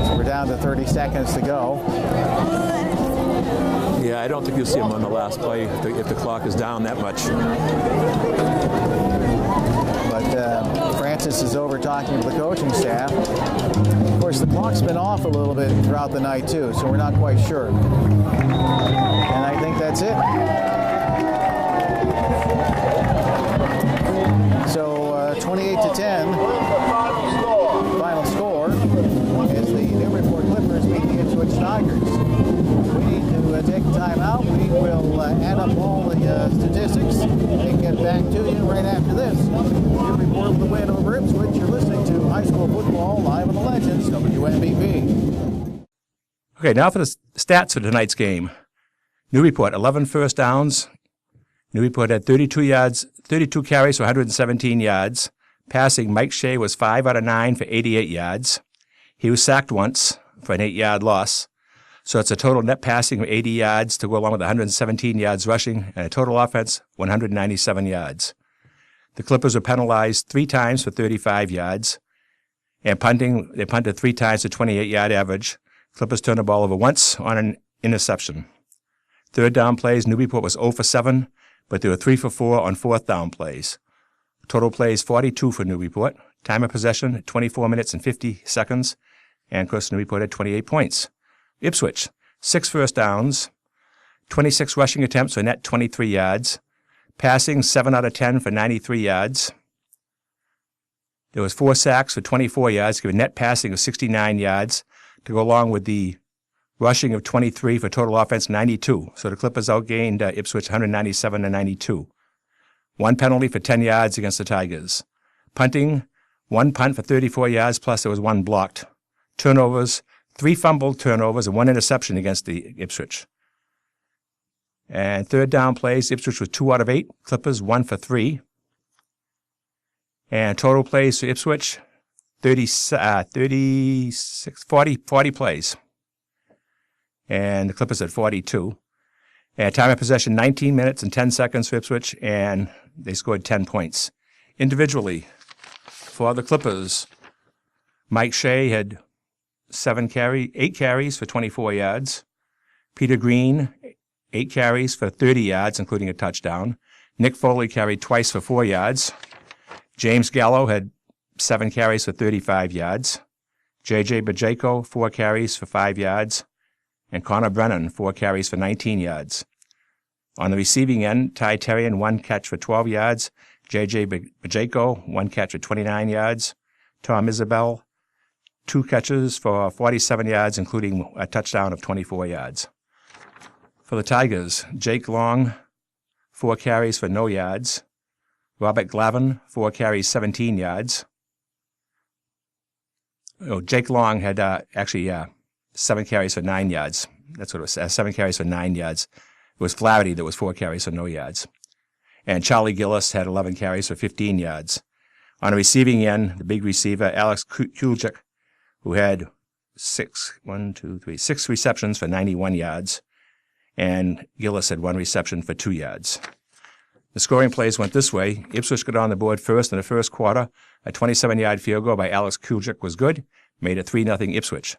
So we're down to 30 seconds to go. Yeah, I don't think you'll see him on the last play if the clock is down that much. But Francis is over talking to the coaching staff. Of course, the clock's been off a little bit throughout the night, too, so we're not quite sure. And I think that's it. So 28-10, final score, as the Newburyport Clippers beat the Ipswich Tigers. We need to take a time out. We will add up all the statistics and get back to you right after this. Newburyport with the win over Ipswich. You're listening to High School Football Live on the Lake. Legends, WMBP. Okay, now for the stats for tonight's game. Newburyport, 11 first downs. Newburyport had 32 carries for 117 yards. Passing, Mike Shea was 5 out of 9 for 88 yards. He was sacked once for an 8-yard loss. So it's a total net passing of 80 yards to go along with 117 yards rushing, and a total offense, 197 yards. The Clippers were penalized 3 times for 35 yards. And punting, they punted 3 times for 28-yard average. Clippers turned the ball over once on an interception. Third down plays, Newburyport was 0 for 7, but they were 3 for 4 on fourth down plays. Total plays, 42 for Newburyport. Time of possession, 24 minutes and 50 seconds. And, of course, Newburyport had 28 points. Ipswich, 6 first downs, 26 rushing attempts for net 23 yards. Passing, 7 out of 10 for 93 yards. There was 4 sacks for 24 yards, giving net passing of 69 yards to go along with the rushing of 23 for total offense 92. So the Clippers outgained Ipswich 197 to 92. 1 penalty for 10 yards against the Tigers. Punting, 1 punt for 34 yards, plus there was 1 blocked. Turnovers, 3 fumbled turnovers and 1 interception against the Ipswich. And third down plays, Ipswich was 2 out of 8. Clippers 1 for 3. And total plays for Ipswich, 40 plays. And the Clippers had 42. And time of possession, 19 minutes and 10 seconds for Ipswich, and they scored 10 points. Individually, for the Clippers, Mike Shea had 8 carries for 24 yards. Peter Green, 8 carries for 30 yards, including a touchdown. Nick Foley carried twice for 4 yards. James Gallo had 7 carries for 35 yards. J.J. Bajeko, 4 carries for 5 yards. And Connor Brennan, 4 carries for 19 yards. On the receiving end, Ty Terrian, 1 catch for 12 yards. J.J. Bajeko, 1 catch for 29 yards. Tom Isabel, 2 catches for 47 yards, including a touchdown of 24 yards. For the Tigers, Jake Long, 4 carries for no yards. Robert Glavin, 4 carries, 17 yards. Jake Long had 7 carries for 9 yards. That's what it was, 7 carries for 9 yards. It was Flaherty that was 4 carries for no yards. And Charlie Gillis had 11 carries for 15 yards. On the receiving end, the big receiver, Alex Kuljik, who had 6 receptions for 91 yards. And Gillis had 1 reception for 2 yards. The scoring plays went this way. Ipswich got on the board first in the first quarter. A 27-yard field goal by Alex Kuljik was good, made it 3-0 Ipswich.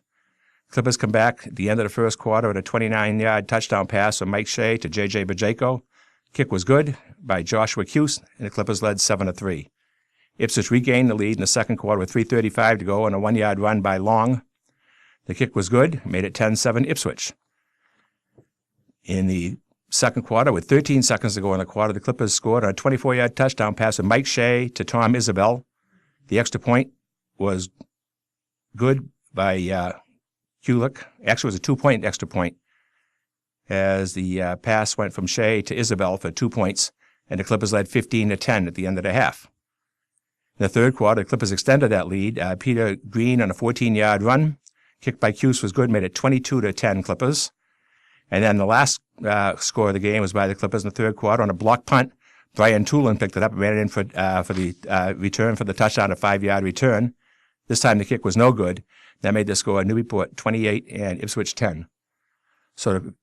Clippers come back at the end of the first quarter with a 29-yard touchdown pass from Mike Shea to J.J. Bajeko. Kick was good by Joshua Cuse, and the Clippers led 7-3. Ipswich regained the lead in the second quarter with 3:35 to go on a 1-yard run by Long. The kick was good, made it 10-7 Ipswich. In the second quarter, with 13 seconds to go in the quarter, the Clippers scored on a 24-yard touchdown pass from Mike Shea to Tom Isabel. The extra point was good by Kulik. Actually, it was a 2-point extra point, as the pass went from Shea to Isabel for 2 points, and the Clippers led 15-10 at the end of the half. In the third quarter, the Clippers extended that lead. Peter Green on a 14-yard run. Kick by Cuse was good, made it 22-10 Clippers. And then the last score of the game was by the Clippers in the third quarter on a block punt. Brian Tulin picked it up and ran it in for the return for the touchdown, a 5-yard return. This time the kick was no good. That made the score Newburyport 28 and Ipswich 10. So the